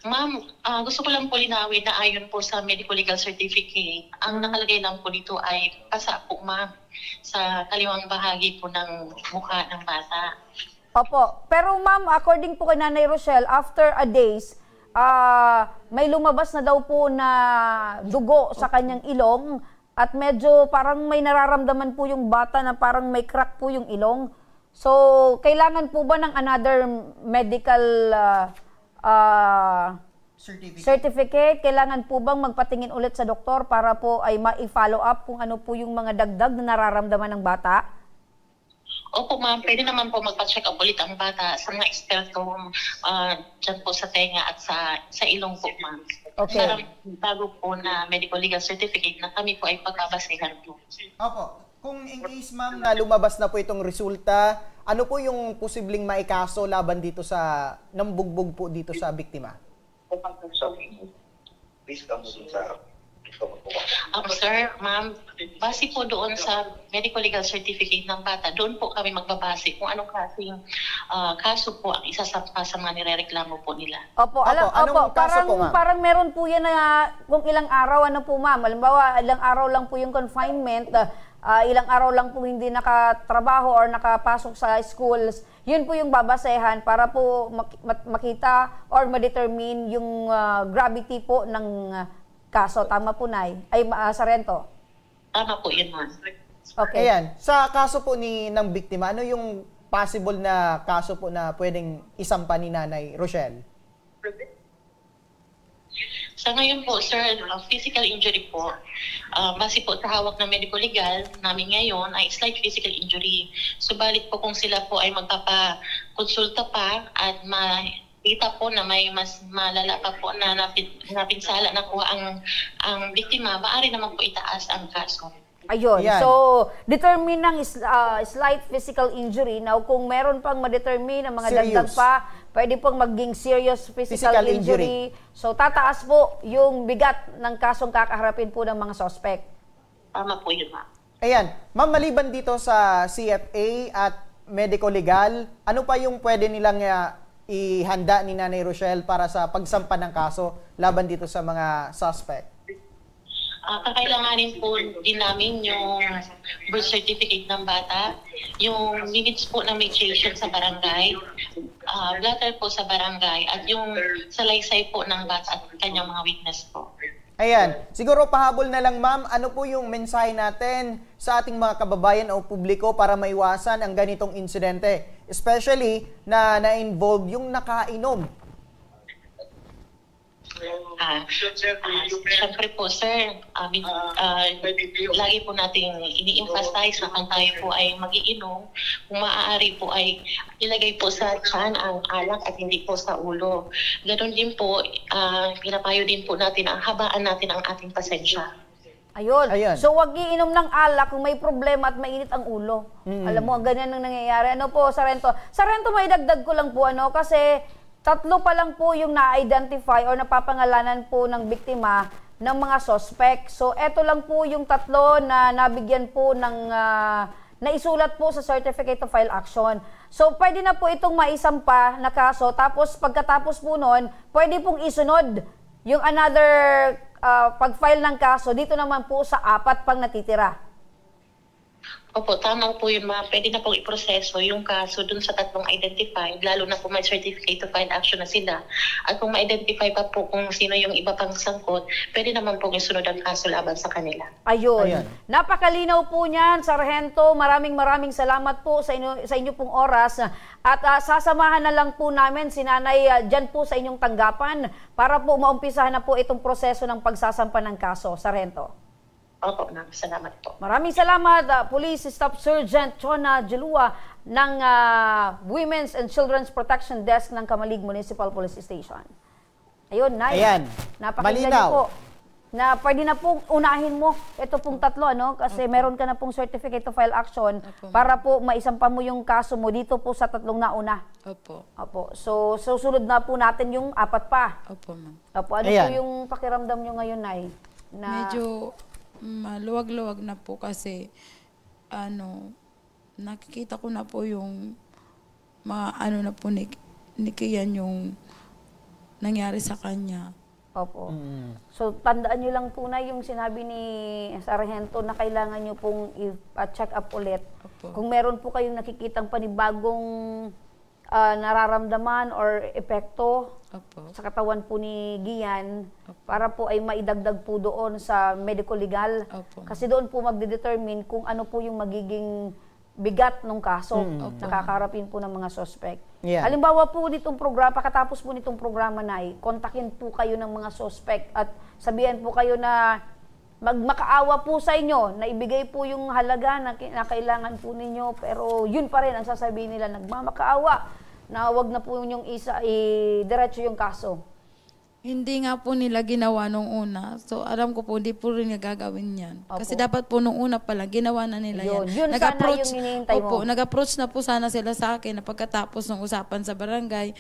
Ma'am, gusto ko lang po linawin na ayon po sa medical legal certificate, ang nakalagay lang po dito ay pasa po ma'am sa kaliwang bahagi po ng mukha ng bata. Opo. Pero ma'am, according po kay Nanay Rochelle, after a days, may lumabas na daw po na dugo sa kanyang ilong at medyo parang may nararamdaman po yung bata na parang may crack po yung ilong. So, kailangan po ba ng another medical certificate? Kailangan po bang magpatingin ulit sa doktor para po ay ma-follow up kung ano po yung mga dagdag na nararamdaman ng bata? Opo ma'am, pwede naman po magpa-check up ulit ang bata sa mga eksperto dyan po sa tenga at sa ilong po ma'am. Okay. Para bago po na medical legal certificate na kami po ay pagbabasehan po. Opo. Kung in case ma'am na lumabas na po itong resulta, ano po yung posibleng maikaso laban dito sa nambugbog po dito sa biktima? Sir, ma'am, base po doon sa medical legal certificate ng bata, doon po kami magbabase kung anong klaseng kaso po ang isasampa sa mga nirereklamo po nila. Opo, anong kaso po, ma'am? Parang meron po yan na kung ilang araw, ano po ma'am, halimbawa ilang araw lang po yung confinement, ilang araw lang po hindi nakatrabaho or nakapasok sa schools, yun po yung babasehan para po makita or ma-determine yung gravity po ng kaso. Tama po, Nay? Ay, Sargento? Tama po yun, ma'am. Okay. Ayan, sa kaso po ng biktima, ano yung possible na kaso po na pwedeng isampa ni Nanay Rochelle? Sa ngayon po, sir, physical injury po. Base po sa hawak ng medical legal namin ngayon ay slight physical injury. Subalit po kung sila po ay magpapakonsulta pa at makita po na may mas malala pa po na napinsala na po ang biktima, maaari naman po itaas ang kaso. Ayun. Ayan. So, determine ng slight physical injury. Now, kung meron pang ma-determine ang mga dagdag pa, pwede pong maging serious physical injury. So, tataas po yung bigat ng kasong kakaharapin po ng mga suspect. Tama po yun, ma'am. Ayan, ma'am, maliban dito sa CFA at medical legal, ano pa yung pwede nilang ihanda ni Nanay Rochelle para sa pagsampa ng kaso laban dito sa mga suspect? Kakailanganin po din namin yung birth certificate ng bata, yung minutes po ng mediation sa barangay, letter po sa barangay, at yung salaysay po ng bata at kanyang mga witness po. Ayan, siguro pahabol na lang ma'am, ano po yung mensahe natin sa ating mga kababayan o publiko para maiwasan ang ganitong insidente? Especially na na-involve yung nakainom. Siyempre po sir, lagi po natin ini-emphasize na kung tayo po ay magiinom, kung maaari po ay ilagay po sa tiyan ang alak at hindi po sa ulo. Ganon din po, pinapayo din po natin ang habaan natin ang ating pasensya. Ayun. Ayan. So, wag iinom ng alak kung may problema at mainit ang ulo. Alam mo, ganyan ang nangyayari. Ano po, Sargento? Sargento, may dagdag ko lang po, kasi 3 pa lang po yung na-identify or napapangalanan po ng biktima ng mga suspect. So, eto lang po yung 3 na nabigyan po ng naisulat po sa Certificate to File Action. So, pwede na po itong maisampa na kaso. Tapos, pagkatapos po nun, pwede pong isunod yung another pag-file ng kaso dito naman po sa 4 pang natitira. Opo, tama po yun ma'am. Pwede na pong iproseso yung kaso dun sa 3 identified, lalo na kung may certificate to file action na sila. At kung ma-identify pa po kung sino yung iba pang sangkot, pwede naman pong isunod ang kaso laban sa kanila. Ayun. Napakalinaw po niyan, Sargento. Maraming salamat po sa inyo pong oras. At sasamahan na lang po namin si Nanay dyan po sa inyong tanggapan para po maumpisahan na po itong proseso ng pagsasampa ng kaso, Sargento. Opo, ma'am. Salamat po. Maraming salamat, Police Staff Sergeant Chona Jalua ng Women's and Children's Protection Desk ng Kamalig Municipal Police Station. Ayun, Nay. Ayan. Napakinggan Malinaw. niyo po na pwede na pong unahin mo ito pong tatlo, ano? Kasi meron ka na pong certificate to file action para po maisampa mo yung kaso mo dito po sa tatlong nauna. Opo. Opo. So, susunod na po natin yung apat pa. Opo, ma'am. Opo. Ano Ayan. po yung pakiramdam nyo ngayon, Nay? Na, Medyo maluwag-luwag na po kasi nakikita ko na po yung mga na po ni Kian yung nangyari sa kanya. Opo. So, tandaan nyo lang po na yung sinabi ni Sargento na kailangan nyo pong i-check up ulit. Opo. Kung meron po kayong nakikitang panibagong nararamdaman or epekto Opo. sa katawan po ni Gian, para po ay maidagdag po doon sa medical legal. Opo. Kasi doon po magdedetermine kung ano po yung magiging bigat ng kaso na kakaharapin po ng mga suspect. Yeah. Halimbawa po nitong programa, pagkatapos po nitong programa na kontakin po kayo ng mga suspect at sabihan po kayo na magmakaawa po sa inyo, na ibigay po yung halaga na kailangan po ninyo, pero yun pa rin ang sasabihin nila, nagmamakaawa, na wag na po yung diretso yung kaso. Hindi nga po nila ginawa nung una. So, alam ko po, hindi po rin gagawin yan. Opo. Kasi dapat po nung una pa lang, ginawa na nila yan. Yun sana yung hinihintay mo. Opo, nag-approach na po sana sila sa akin na pagkatapos ng usapan sa barangay,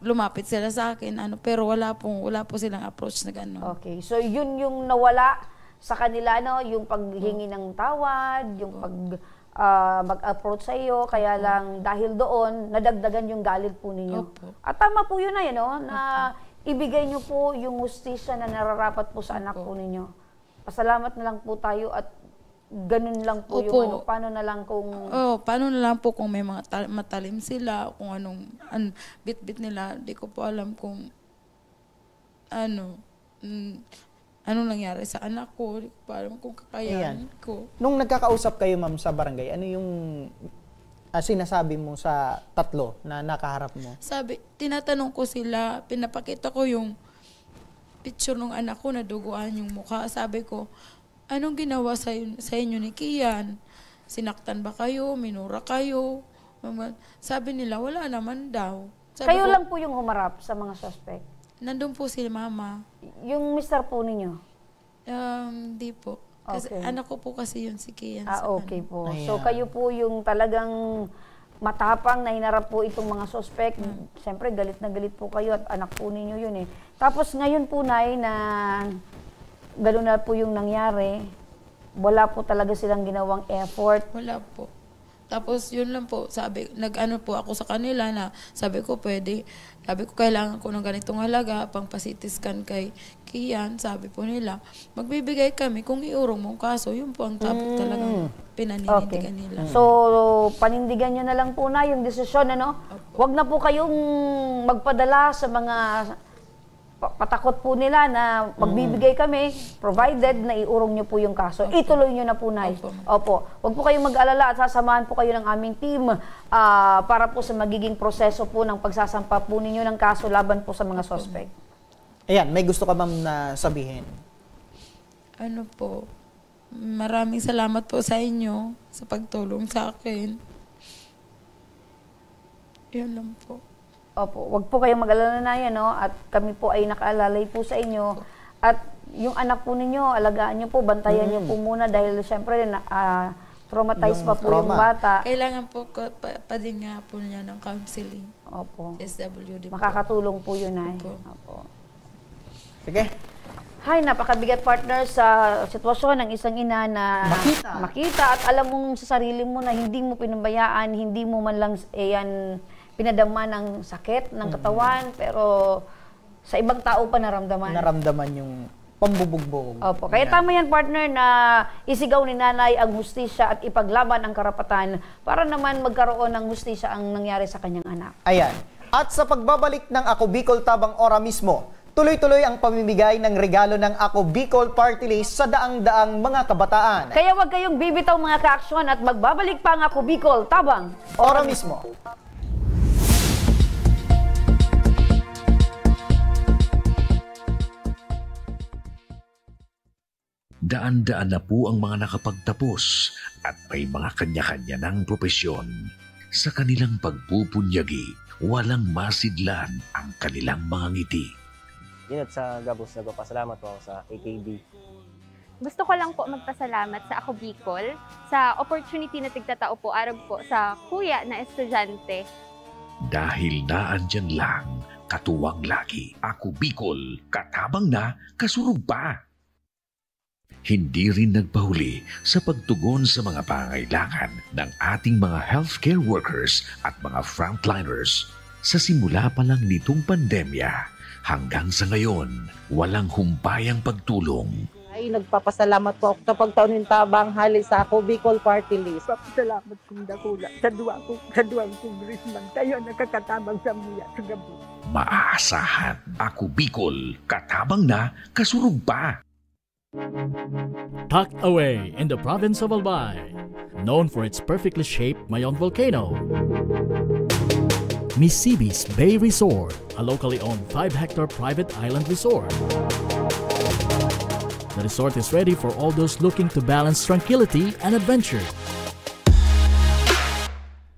lumapit sila sa akin, pero wala po silang approach na gano'n. Okay, so yun yung nawala sa kanila, no? Yung paghingi ng tawad, yung mag-approach sa iyo, kaya lang dahil doon, nadagdagan yung galit po ninyo. Opo. At tama po yun na yun, no? Na ibigay nyo po yung hustisya na nararapat po sa anak po ninyo. Pasalamat na lang po tayo at ganun lang po Opo. yung paano na lang kung... Paano na lang po kung may mga matalim sila, kung anong bit-bit nila, di ko po alam kung anong nangyari sa anak ko, di ko po alam kung kakayanin ko. Nung nagkakausap kayo, ma'am, sa barangay, ano yung sinasabi mo sa tatlo na nakaharap mo? Tinatanong ko sila, pinapakita ko yung picture ng anak ko na duguan yung mukha. Sabi ko, anong ginawa sa inyo ni Kian? Sinaktan ba kayo? Minura kayo? Sabi nila, wala naman daw. Sabi kayo ko, lang po yung humarap sa mga suspect? nandun po si mama. Yung mister po ninyo? Di po. Kasi Okay. anak ko po kasi yun si Kian. Okay po. Ayan. So kayo po yung talagang matapang na hinarap po itong mga suspect. Siyempre, galit na galit po kayo at anak po ninyo yun eh. Tapos ngayon po, Nay, na gano'n na po yung nangyari, wala po talaga silang ginawang effort. Wala po. Tapos yun lang po, nag-ano po ako sa kanila na sabi ko kailangan ko ng ganitong halaga pang pa-CT-scan kay Kian. Sabi po nila, magbibigay kami kung iurong mong kaso. Yun po ang topic talagang pinaninindigan nila. So, panindigan nyo na lang po na yung desisyon, ano? Huwag na po kayong magpadala sa mga patakot po nila na magbibigay kami, provided na iurong nyo po yung kaso. Ituloy nyo na po, Nay. Opo. Huwag po kayong mag-alala at sasamahan po kayo ng aming team para po sa magiging proseso po ng pagsasampa po ninyo ng kaso laban po sa mga suspect. Ayan, may gusto ka ma'am na sabihin? Ano po, maraming salamat po sa inyo sa pagtulong sa akin. Yun lang po. Opo, wag po kayong mag-alala na yan, no? At kami po ay nakaalalay po sa inyo. At yung anak po ninyo, alagaan nyo po, bantayan nyo po muna dahil syempre traumatized pa po yung bata. Kailangan po pa din nga po niya ng counseling. Opo. SWD po. Makakatulong po yun, Nay. Opo. Opo. Sige. Hay, napakabigat, partner, sa sitwasyon ng isang ina na makita at alam mong sa sarili mo na hindi mo pinabayaan, hindi mo man lang pinadama ng sakit ng katawan, pero sa ibang tao pa naramdaman. Naramdaman yung pambubugbog. Opo. Kaya tama yan, partner, na isigaw ni nanay ang hustisya at ipaglaban ang karapatan para naman magkaroon ng hustisya ang nangyari sa kanyang anak. Ayan. At sa pagbabalik ng Ako Bicol Tabang Ora mismo, tuloy-tuloy ang pamimigay ng regalo ng Ako Bicol Party List sa daang-daang mga kabataan. Kaya huwag kayong bibitaw, mga ka-aksyon, at magbabalik pa ang Ako Bicol Tabang Ora mismo. Daan-daan na po ang mga nakapagtapos at may mga kanya-kanya ng propesyon. Sa kanilang pagpupunyagi, walang masidlan ang kanilang mga ngiti. Yun at sa Gabos, nagpapasalamat po ako sa AKB. Gusto ko lang po magpasalamat sa Ako Bicol sa opportunity na tigtatao po araw po sa kuya na estudyante. Dahil naandyan lang, katuwang lagi, Ako Bicol, katabang na, kasurug pa. Hindi rin nagpahuli sa pagtugon sa mga pangailangan ng ating mga healthcare workers at mga frontliners. Sa simula pa lang nitong pandemya, hanggang sa ngayon, walang humpayang pagtulong. Ay, nagpapasalamat po ako sa pagtaon ng tabang hali sa Ako Bicol Party List. Papasalamat kong dakula sa duwang congressman. Kayo nakakatabang sa mga sa gabi. Maaasahan, Ako Bicol, katabang na, kasurug pa. Tucked away in the province of Albay, known for its perfectly shaped Mayon volcano, Misibis Bay Resort, a locally owned 5-hectare private island resort. The resort is ready for all those looking to balance tranquility and adventure.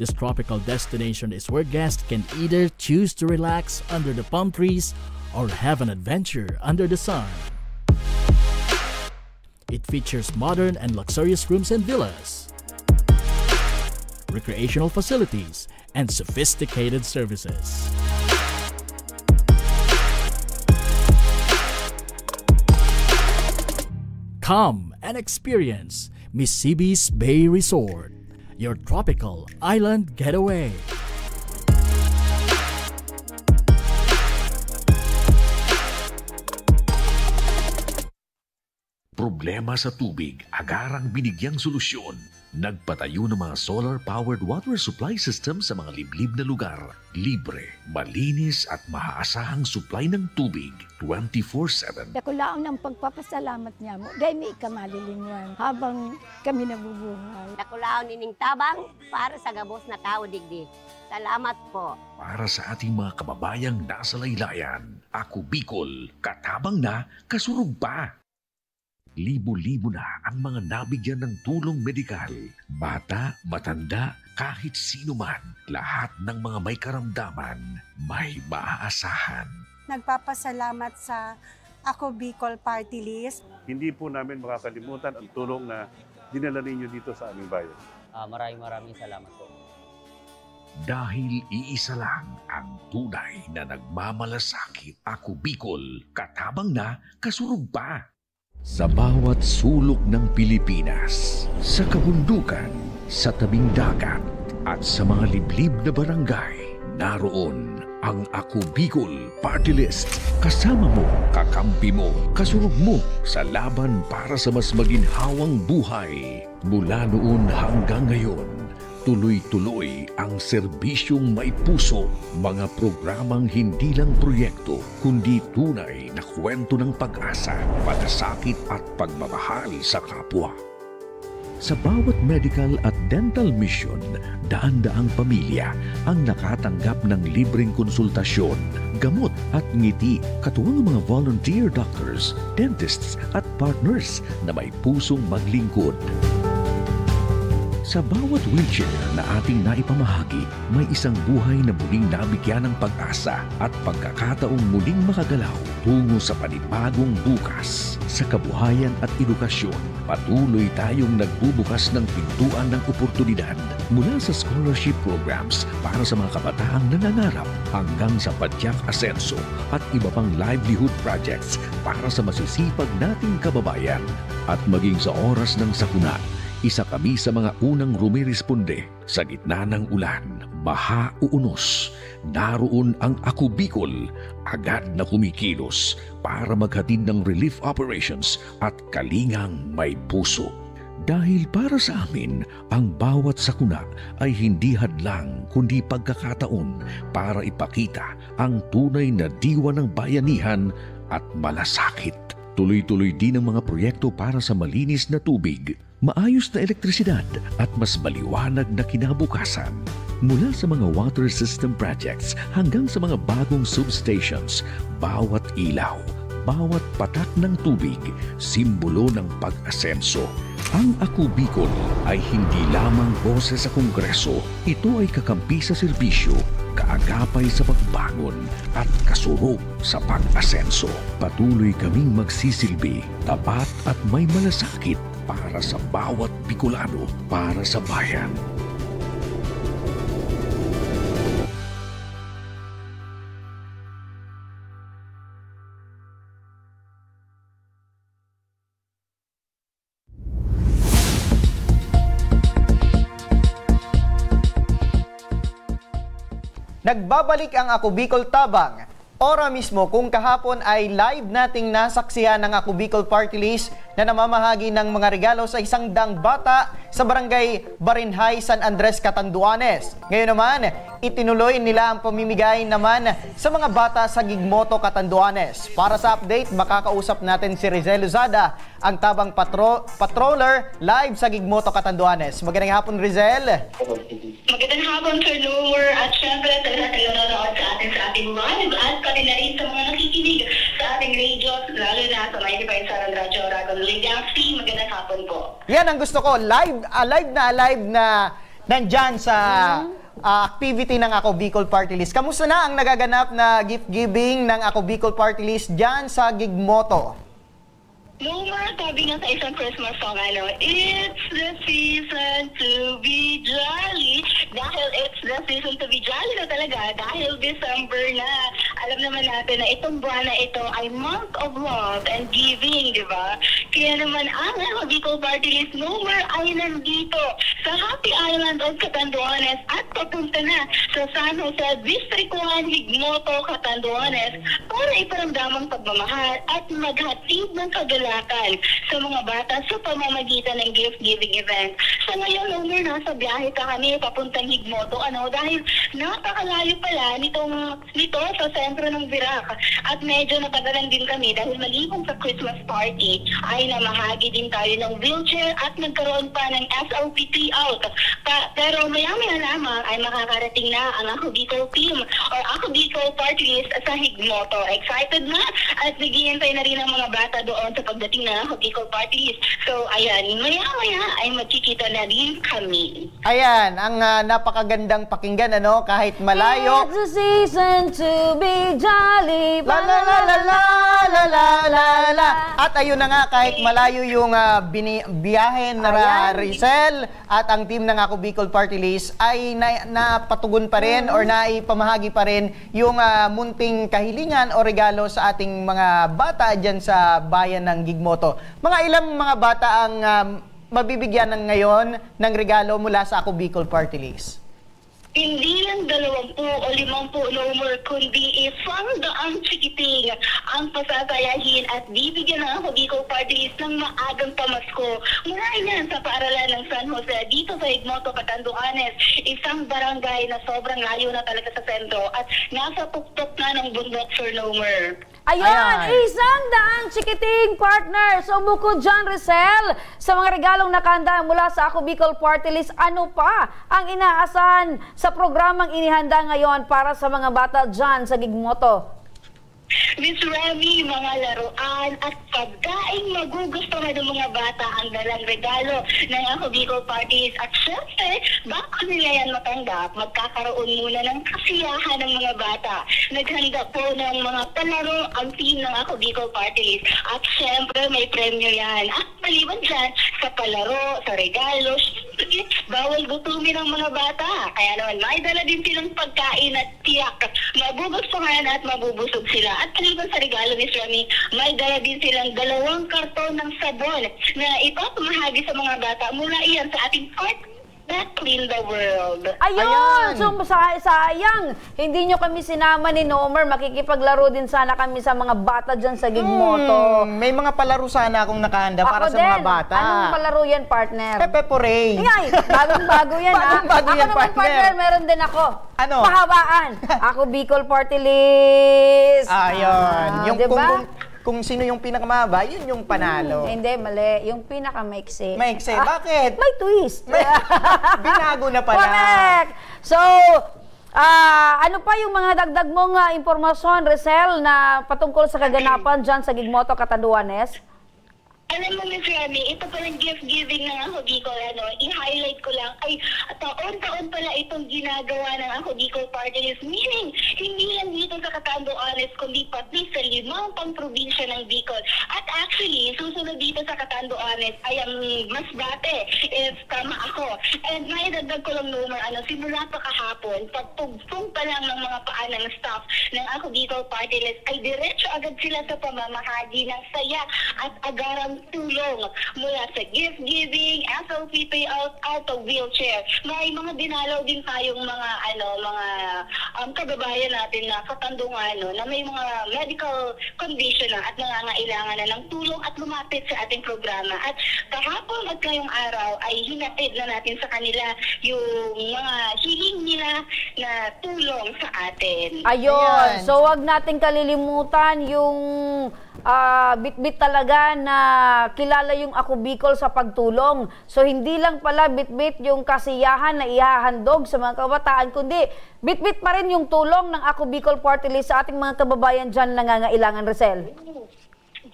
This tropical destination is where guests can either choose to relax under the palm trees or have an adventure under the sun. It features modern and luxurious rooms and villas, recreational facilities, and sophisticated services. Come and experience Misibis Bay Resort, your tropical island getaway. Problema sa tubig, agarang binigyang solusyon. Nagpatayo ng mga solar-powered water supply system sa mga liblib na lugar. Libre, malinis at maaasahang supply ng tubig 24/7. Dakulaon ng pagpapasalamat niya mo dahil may ikamalilinwan habang kami nabubuhay. Dakulaon nining tabang para sa gabos na tao digdi. Salamat po. Para sa ating mga kababayang nasa laylayan, Ako Bicol, katabang na, kasurug pa. Libo-libo na ang mga nabigyan ng tulong medikal. Bata, matanda, kahit sino man, lahat ng mga may karamdaman, may maaasahan. Nagpapasalamat sa Ako Bicol Party List. Hindi po namin makakalimutan ang tulong na dinala ninyo dito sa aming bayan. Maraming salamat po. Dahil iisa lang ang tunay na nagmamalasakit, Ako Bicol, katabang na, kasurug pa. Sa bawat sulok ng Pilipinas, sa kabundukan, sa tabing dagat, at sa mga liblib na barangay, naroon ang Ako Bicol Party List. Kasama mo, kakampi mo, kasurog mo sa laban para sa mas maginhawang buhay. Mula noon hanggang ngayon, tuloy-tuloy ang serbisyong may puso, mga programang hindi lang proyekto, kundi tunay na kwento ng pag-asa, palasakit at pagmamahal sa kapwa. Sa bawat medical at dental mission, daan-daang pamilya ang nakatanggap ng libreng konsultasyon, gamot at ngiti, katuwang mga volunteer doctors, dentists at partners na may pusong maglingkod. Sa bawat wheelchair na ating naipamahagi, may isang buhay na muling nabigyan ng pag-asa at pagkakataong muling makagalaw tungo sa panibagong bukas. Sa kabuhayan at edukasyon, patuloy tayong nagbubukas ng pintuan ng oportunidad mula sa scholarship programs para sa mga kabataang nangangarap hanggang sa Padyak Asenso at iba pang livelihood projects para sa masisipag nating kababayan. At maging sa oras ng sakuna, isa kami sa mga unang rumiresponde sa gitna ng ulan, baha o unos. Naroon ang Ako Bicol, agad na kumikilos para maghatid ng relief operations at kalingang may puso. Dahil para sa amin, ang bawat sakuna ay hindi hadlang kundi pagkakataon para ipakita ang tunay na diwa ng bayanihan at malasakit. Tuloy-tuloy din ang mga proyekto para sa malinis na tubig, maayos na elektrisidad at mas maliwanag na kinabukasan. Mula sa mga water system projects hanggang sa mga bagong substations, bawat ilaw, bawat patak ng tubig, simbolo ng pag-asenso. Ang Ako Bicol ay hindi lamang boses sa Kongreso. Ito ay kakampi sa serbisyo, kaagapay sa pagbangon at kasurog sa pag-asenso. Patuloy kaming magsisilbi, tapat at may malasakit para sa bawat Bicolano, para sa bayan. Nagbabalik ang Ako Bicol Tabang. Ora mismo kung kahapon ay live nating nasaksihan ng Ako Bicol Party List na namamahagi ng mga regalo sa 100 bata sa barangay Barinhay, San Andres, Catanduanes. Ngayon naman, itinuloy nila ang pamimigay naman sa mga bata sa Gigmoto, Catanduanes. Para sa update, makakausap natin si Rizel Luzada, ang tabang patroller live sa Gigmoto, Catanduanes. Magandang hapon, Rizel. Magandang hapon, Sir Nomer, at syempre sa lahat ng nanonood sa atin sa ating live at pati na rin sa mga nakikinig sa ating radio, lalo na sa 95.7 Radyo Oragon Legacy. Magandang hapon po. Yan ang gusto ko, live na nandyan sa activity ng Ako Bicol Party List. Kamusta na ang nagaganap na gift giving ng Ako Bicol Party List dyan sa Gigmoto? Nomer, sabi nga sa isang Christmas song, it's the season to be jolly. Dahil it's the season to be jolly na talaga, dahil December na. Alam naman natin na itong buwan na ito ay month of love and giving, di ba? Kaya naman ang Ako Bicol Party List, Nomer, ay nandito sa Happy Island of Catanduanes at papunta na sa San Jose District 1, Gigmoto, Catanduanes para iparamdam ang pagmamahal at maghatid ng kagalakan sa mga bata sa pamamagitan ng gift-giving event. Sa ngayon, Nomer, nasa biyahe ka kami papuntang Gigmoto, dahil napakalayo pala nito sa sentro ng Virac. At medyo napadalan din kami dahil maliban sa Christmas party, ay namahagi din tayo ng wheelchair at nagkaroon pa ng SLPT out. Pero maya-maya lamang ay makakarating na ang Ako Bicol team or Ako Bicol Party List sa Gigmoto. Excited na at naghihintay na rin ang mga bata doon sa pagdating na Ako Bicol Party List. So, ayan, maya-maya ay magkikita na rin kami. Ayan, ang napakagandang pakinggan, kahit malayo. It's the season to be jolly. La la la la la la la la la. At ayun na nga, kahit malayo yung biyahe na Rizel at ang team ng Ako Bicol Party List ay napatugon pa rin or naipamahagi pa rin yung munting kahilingan o regalo sa ating mga bata dyan sa bayan ng Gigmoto. Mga ilang mga bata ang mabibigyan ng ngayon ng regalo mula sa Ako Bicol Party List? Hindi lang 20 o 50 Nomer, kundi 100 chikiting ang pasasayahin at bibigyan ng Ako Bicol Party List ng maagang pamasko. Mula yan sa paaralan ng San Jose dito sa Gigmoto, Catanduanes, isang barangay na sobrang layo na talaga sa sentro at nasa tuktok na ng bundok, Sir Nomer. Ayan, 100 chikiting partner. So bukod dyan, Rizel, sa mga regalong nakahanda mula sa Ako Bicol Party List, ano pa ang inaasahan sa programang inihanda ngayon para sa mga bata dyan sa Gigmoto? Miss Remy, mga laruan at pagkain magugustuhan ng mga bata ang dalang regalo ng Ako Bicol Parties. At syempre, bago nila yan matanggap, magkakaroon muna ng kasiyahan ng mga bata. Naghanda po ng mga palaro ang team ng Ako Bicol Parties. At syempre, may premyo yan. At maliban dyan, sa palaro, sa regalo, bawal gutumin ng mga bata. Kaya naman, may dala din silang pagkain at tiyak. Magugustuhan at mabubusog sila. At maliban sa regalo, Miss Remy, may dala din silang 2 karton ng sabon na ipapamahagi sa mga bata mula iyan sa ating that clean the world. Ayun! So, sayang, hindi nyo kami sinama ni Nomer. Makikipaglaro din sana kami sa mga bata dyan sa Gigmoto. May mga palaro sana akong nakahanda para sa mga bata. Anong palaro yan, partner? Pepe Pore. Ngay, bagong-bago yan, Bagong-bago yan, naman, partner. Meron din ako. Ano? Pahawaan. Ako Bicol Party List. Ayun. Yung diba? Kung sino yung pinakamahaba, yun yung panalo. Hindi, mali. Yung pinakamaiksi. Maiksi? Bakit? May twist. Binago na pala. Correct! So, Ano pa yung mga dagdag mong impormasyon, Rizal, na patungkol sa kaganapan dyan sa Gigmoto, Catanduanes? Alam mo, Ms. Rami, ito palang gift-giving ng Ako Bicol, i-highlight ko lang, ay taon-taon pala itong ginagawa ng Ako Bicol Party List. Meaning, hindi lang dito sa Catanduanes, kundi pati sa 5 pang probinsya ng Bicol. At actually, susunod dito sa Catanduanes ay ang Masbate, if tama ako. And may dagdag ko lang numero, simula pa kahapon, pagtugtong pa lang ng mga paan ng staff ng Ako Bicol Party List, ay diretso agad sila sa pamamahagi ng saya at agarang tulong mula sa gift-giving, SLP payout, out of wheelchair. May mga dinalaw din tayong mga kababayan natin na katandungan na may mga medical condition na at nangangailangan na ng tulong at lumapit sa ating programa. At kahapon at ngayong araw ay hinatid na natin sa kanila yung mga hiling nila na tulong sa atin. Ayun. So wag nating kalilimutan yung bit-bit talaga na kilala yung Ako Bicol sa pagtulong. So hindi lang pala bit-bit yung kasiyahan na ihahandog sa mga kabataan, kundi bit-bit pa rin yung tulong ng Ako Bicol Party List sa ating mga kababayan dyan nangangailangan, Rizal.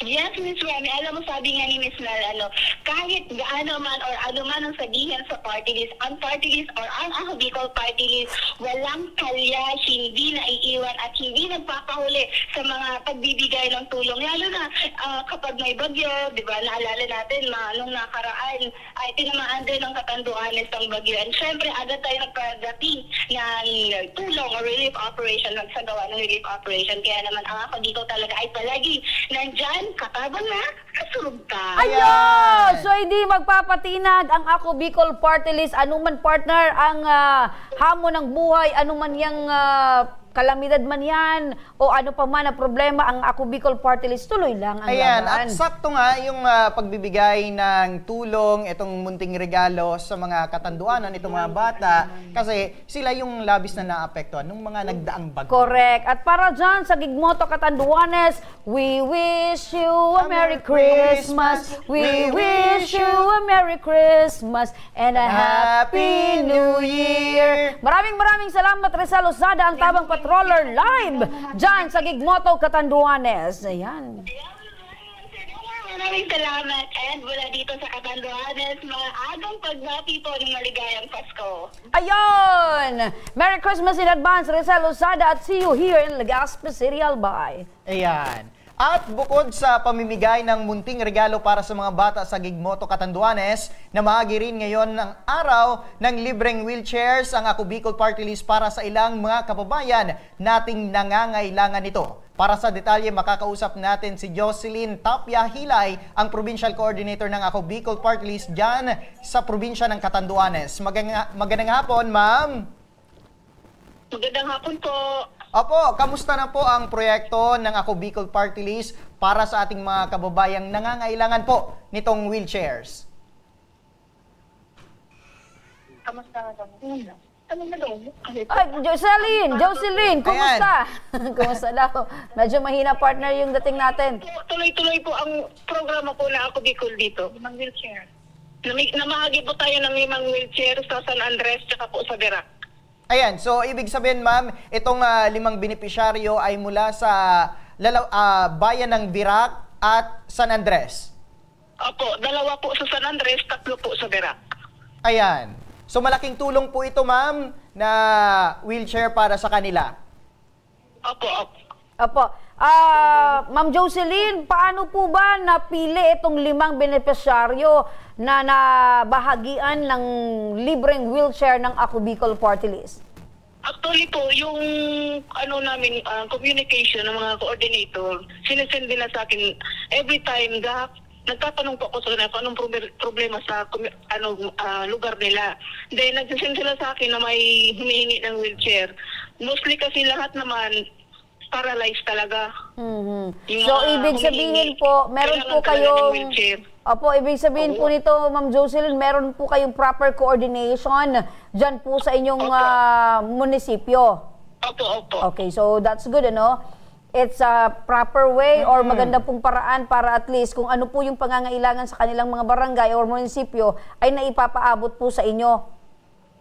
Yes, Ms. Rami. Alam mo, sabi nga ni Ms. Mel, kahit gaano man or ano man ang sabihin sa party list, ang party list or ang Ako Bicol Party List, walang kalya, hindi naiiwan at hindi nagpapahuli sa mga pagbibigay ng tulong. Lalo na kapag may bagyo, di ba, naalala natin, nung nakaraan ay tinamaan din ng Catanduanes ang bagyo. And syempre, agad tayo nagpadating ng tulong o relief operation, nagsagawa ng relief operation. Kaya naman ang Ako Bicol talaga ay palagi nandyan, katabang na, kasurog ka. Ayun! So hindi magpapatinag ang Ako Bicol Party List, anuman partner ang hamon ng buhay, anuman yung kalamidad man yan o ano pa man na problema, ang Ako Bicol Party List tuloy lang ang laban. At sakto nga yung pagbibigay ng tulong, itong munting regalo sa mga katanduanan, itong mga bata, kasi sila yung labis na naapektuhan ng mga nagdaang bagyo. Correct. At para dyan sa Gigmoto, Catanduanes, we wish you a Merry Christmas. We wish you a Merry Christmas and a Happy New Year. Maraming salamat, Rizal Lozada, ang Tabang Patroller live dyan sa Gigmoto, Catanduanes. Ayan. Maraming salamat. And mula dito sa Catanduanes, mga agang pagbati po ng maligayang Pasko. Ayun! Merry Christmas in advance, Rizal Lozada, at see you here in Legazpi City, Albay. Ayan. At bukod sa pamimigay ng munting regalo para sa mga bata sa Gigmoto, Catanduanes, namahagi rin ngayon ng araw ng libreng wheelchairs ang Ako Bicol Party List para sa ilang mga kababayan nating nangangailangan nito. Para sa detalye, makakausap natin si Jocelyn Tapia Hilay, ang Provincial Coordinator ng Ako Bicol Party List dyan sa probinsya ng Catanduanes. Magandang hapon, ma'am. Magandang hapon po. Opo, kamusta na po ang proyekto ng Ako Bicol Party List para sa ating mga kababayang nangangailangan po nitong wheelchairs? Kamusta na Ay, Jocelyn, kumusta? Kumusta daw? Medyo mahina, partner, yung dating natin. Tuloy-tuloy po ang programa po na Ako Bicol dito. Mga wheelchair. Namahagi po tayo ng 5 wheelchair sa San Andres at po sa Verac. Ayan, so ibig sabihin, ma'am, itong 5 benepisyaryo ay mula sa bayan ng Verac at San Andres. Opo, 2 po sa San Andres, 3 po sa Verac. Ayan. So malaking tulong po ito, ma'am, na wheelchair para sa kanila. Opo. Ma'am Jocelyn, paano po ba napili itong 5 benepisyaryo na nabahagian ng libreng wheelchair ng Ako Bicol Party List? Actually po, yung communication ng mga coordinator, sinesend nila sa akin every time. Nagtatanong po ako sa kanila kung anong problema sa lugar nila. Then nagsisend sila sa akin na may humihingi ng wheelchair. Mostly kasi lahat naman paralyzed talaga. So ibig sabihin po, meron po kayong ibig sabihin po nito, Ma'am Jocelyn, meron po kayong proper coordination dyan po sa inyong munisipyo. Opo. Okay, so that's good, ano? It's a proper way or maganda pong paraan para at least kung ano po yung pangangailangan sa kanilang mga barangay or munisipyo ay naipapaabot po sa inyo.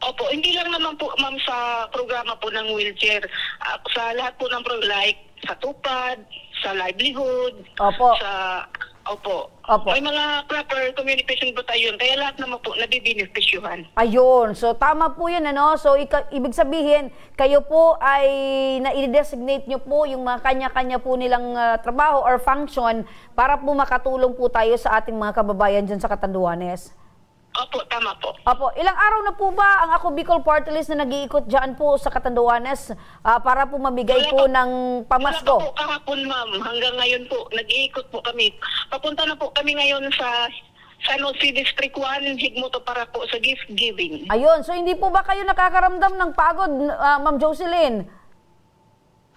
Opo, hindi lang naman po ma'am sa programa po ng wheelchair. Sa lahat po ng like sa tupad, sa livelihood, Opo. May mga proper communication ba tayo yun? Kaya lahat naman po nabibenefisyuhan. Ayun. So, tama po yun, ano? So, ibig sabihin, kayo po ay na-designate nyo po yung mga kanya-kanya po nilang trabaho or function para po makatulong po tayo sa ating mga kababayan dyan sa Catanduanes. Opo, tama po. Opo. Ilang araw na po ba ang Ako Bicol Party List na nag-iikot dyan po sa Catanduanes para po mabigay po ng pamasko? Wala pa po kahapon, ma'am. Hanggang ngayon po, nag-iikot po kami. Papunta na po kami ngayon sa San Jose District 1, Higmoto para po sa gift giving. Ayun. So, hindi po ba kayo nakakaramdam ng pagod, Ma'am Jocelyn?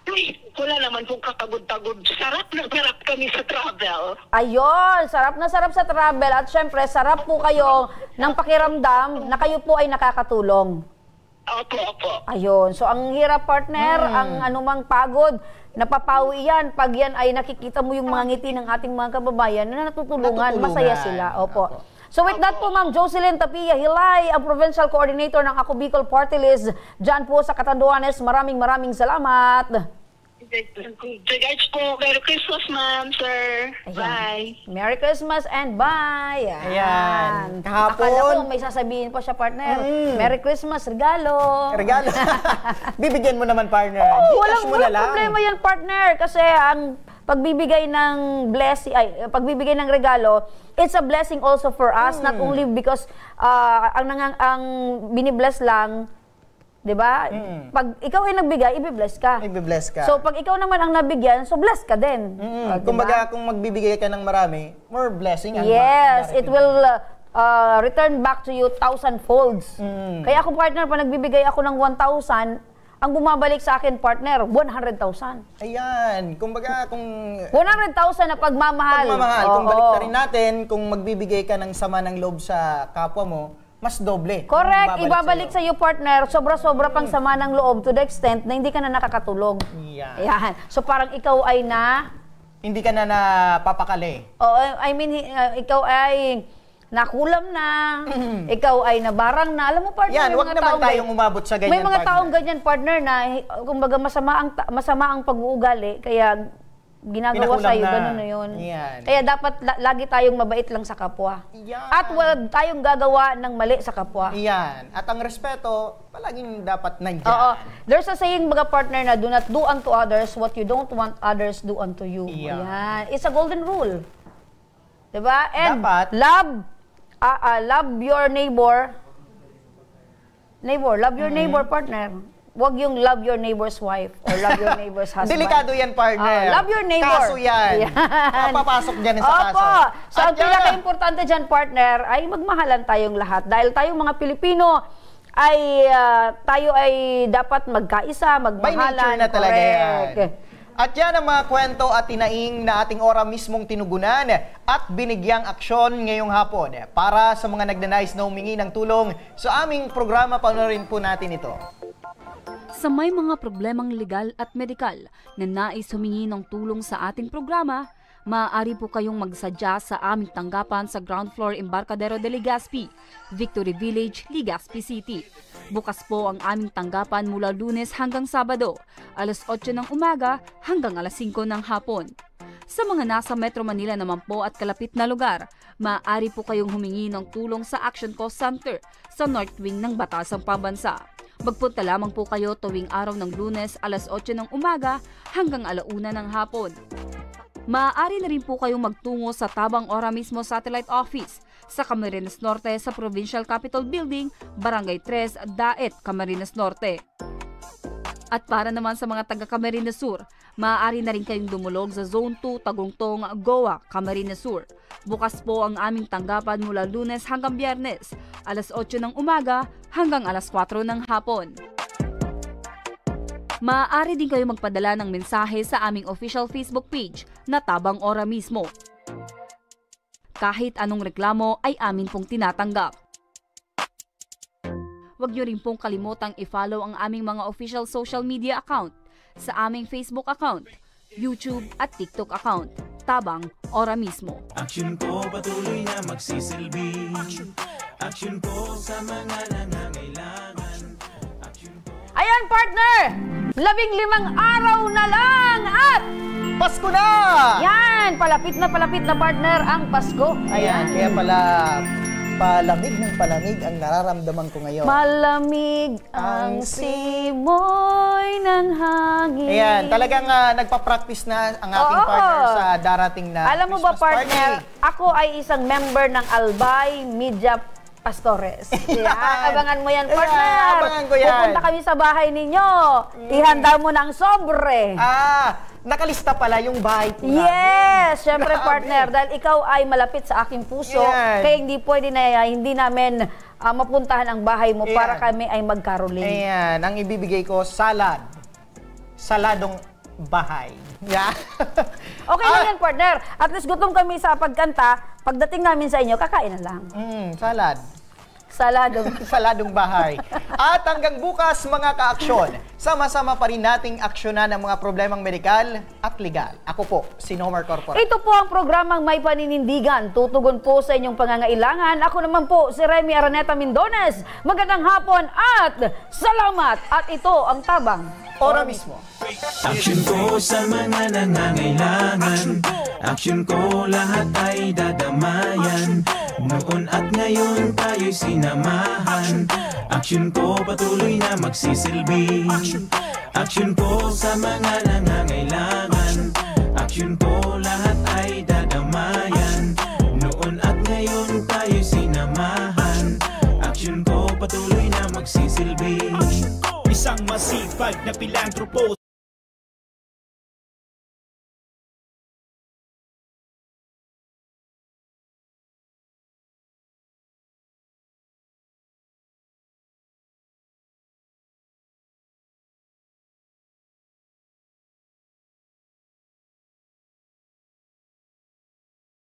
Ay, wala naman pong kakagod-tagod. Sarap na sarap kami sa travel. Ayun, sarap na sarap sa travel at syempre sarap po kayo ng pakiramdam na kayo po ay nakakatulong. Opo. Ayun, so ang hirap partner, ang anumang pagod, napapawi yan pag yan ay nakikita mo yung mga ngiti ng ating mga kababayan na natutulungan, masaya sila. Opo. So with that po, Ma'am Jocelyn Tapia Hilay, ang Provincial Coordinator ng Ako Bicol Party List, dyan po sa Catanduanes. Maraming salamat. Guys po, Merry Christmas, ma'am, sir. Ayan. Bye. Merry Christmas and bye. Ayan. Kahapon. Akala ko may sasabihin pa siya, partner. Merry Christmas, regalo. Regalo. Bibigyan mo naman, partner. Walang problema yan, partner. Kasi ang pagbibigay ng blessing, pagbibigay ng regalo, it's a blessing also for us, not only because ang binibless lang, 'di ba? Pag ikaw ay nagbigay, ibibless ka. Ibibless ka. So pag ikaw naman ang nabigyan, so bless ka din. Kumbaga kung magbibigay ka ng marami, more blessing. Yes, it will return back to you 1,000 folds. Kaya ako, partner, pag nagbibigay ako ng 1,000, ang bumabalik sa akin, partner, 100,000. Ayan. Kumbaga kung 100,000 na pagmamahal. Kung balik na rin natin, kung magbibigay ka ng sama ng loob sa kapwa mo, mas doble. Correct. Ibabalik sa iyo, partner, sobra-sobra pang sama ng loob to the extent na hindi ka na nakakatulog. Yeah. Ayan. So parang ikaw ay hindi ka na napapakali. I mean, ikaw ay nakulam na, ikaw ay nabarang na. Alam mo, partner, yan, wag naman tayong umabot sa ganyan, may mga taong ganyan, partner, na kumbaga masama ang pag-uugali, kaya ginagawa sa'yo, gano'n na yun. Yan. Kaya dapat lagi tayong mabait lang sa kapwa. Yan. At wag tayong gagawa ng mali sa kapwa. Yan. At ang respeto, palaging dapat nandiyan. Oo. There's a saying, mga partner, na do not do unto others what you don't want others do unto you. Yan. It's a golden rule. Diba? And dapat love your neighbor. Love your neighbor, partner. Huwag yung love your neighbor's wife or love your neighbor's husband. Delikado yan, partner. Love your neighbor. Kaso yan. Papasok dyan sa kaso. So, ang pinaka-importante dyan, partner, ay magmahalan tayong lahat. Dahil tayong mga Pilipino, tayo ay dapat magkaisa, magmahalan. By nature na talaga yan. At yan ang mga kwento at tinaing na ating ora mismong tinugunan at binigyang aksyon ngayong hapon. Para sa mga nagnanais na humingi ng tulong sa aming programa, panoorin po natin ito. Sa may mga problemang legal at medikal na nais humingi ng tulong sa ating programa, maaari po kayong magsadya sa aming tanggapan sa ground floor Embarcadero de Legazpi, Victory Village, Legazpi City. Bukas po ang aming tanggapan mula Lunes hanggang Sabado, alas 8 ng umaga hanggang alas 5 ng hapon. Sa mga nasa Metro Manila naman po at kalapit na lugar, maaari po kayong humingi ng tulong sa Action Cost Center sa North Wing ng Batasang Pambansa. Magpunta lamang po kayo tuwing araw ng Lunes alas 8 ng umaga hanggang alauna ng hapon. Maaari na rin po kayong magtungo sa Tabang Ora mismo Satellite Office sa Camarines Norte sa Provincial Capitol Building, Barangay 3, Daet, Camarines Norte. At para naman sa mga taga Camarines Sur, maaari na rin kayong dumulog sa Zone 2, Tagungtong, Goa, Camarines Sur. Bukas po ang aming tanggapan mula Lunes hanggang Biyernes, alas 8 ng umaga hanggang alas 4 ng hapon. Maaari din kayo magpadala ng mensahe sa aming official Facebook page na Tabang Ora mismo. Kahit anong reklamo ay amin pong tinatanggap. Huwag niyo rin pong kalimutang i-follow ang aming mga official social media account sa aming Facebook account, YouTube at TikTok account, Tabang Ora mismo. Action ko patuloy na magsisilbi. Action ko sa mga nangangailangan. Ayan, partner! 15 araw na lang at Pasko na! Yan! Palapit na partner ang Pasko. Ayan, kaya pala palamig ng palamig ang nararamdaman ko ngayon. Malamig ang simoy ng hangin. Ayan, talagang nagpa-practice na ang aking partner sa darating na Alam mo ba, Christmas partner, party. ako ay isang member ng Albay Media Pastores. Yan. Abangan mo yan, partner. Ayan, abangan ko yan. Pupunta kami sa bahay ninyo. Ihanda mo ng sobre. Nakalista pala yung bahay po namin. Yes! Syempre, Grabe. partner, dahil ikaw ay malapit sa aking puso, Yan. kaya hindi pwede na hindi namin mapuntahan ang bahay mo para kami ay magkaroling. Ayan, ang ibibigay ko, salad. Saladong bahay. Yeah. Okay na yan, partner. At least gutom kami sa pagkanta. Pagdating namin sa inyo, kakain na lang. Salad. Saladong bahay. At hanggang bukas, mga ka-aksyon, sama-sama pa rin nating aksyonan ang mga problemang medikal at legal. Ako po, si Nomar Corporal. Ito po ang programang May Paninindigan. Tutugon po sa inyong pangangailangan. Ako naman po, si Remy Araneta Mindones. Magandang hapon at salamat. At ito ang Tabang Ora mismo. Aksyon ko sa mga nangangailangan. Aksyon ko lahat ay dadamayan. Noon at ngayon tayo'y sinamahan. Aksyon ko patuloy na magsisilbi. Aksyon ko sa mga nangangailangan. Aksyon ko lahat ay dadamayan. Noon at ngayon tayo'y sinamahan. Aksyon ko patuloy na magsisilbi. Isang masipag na pilantropo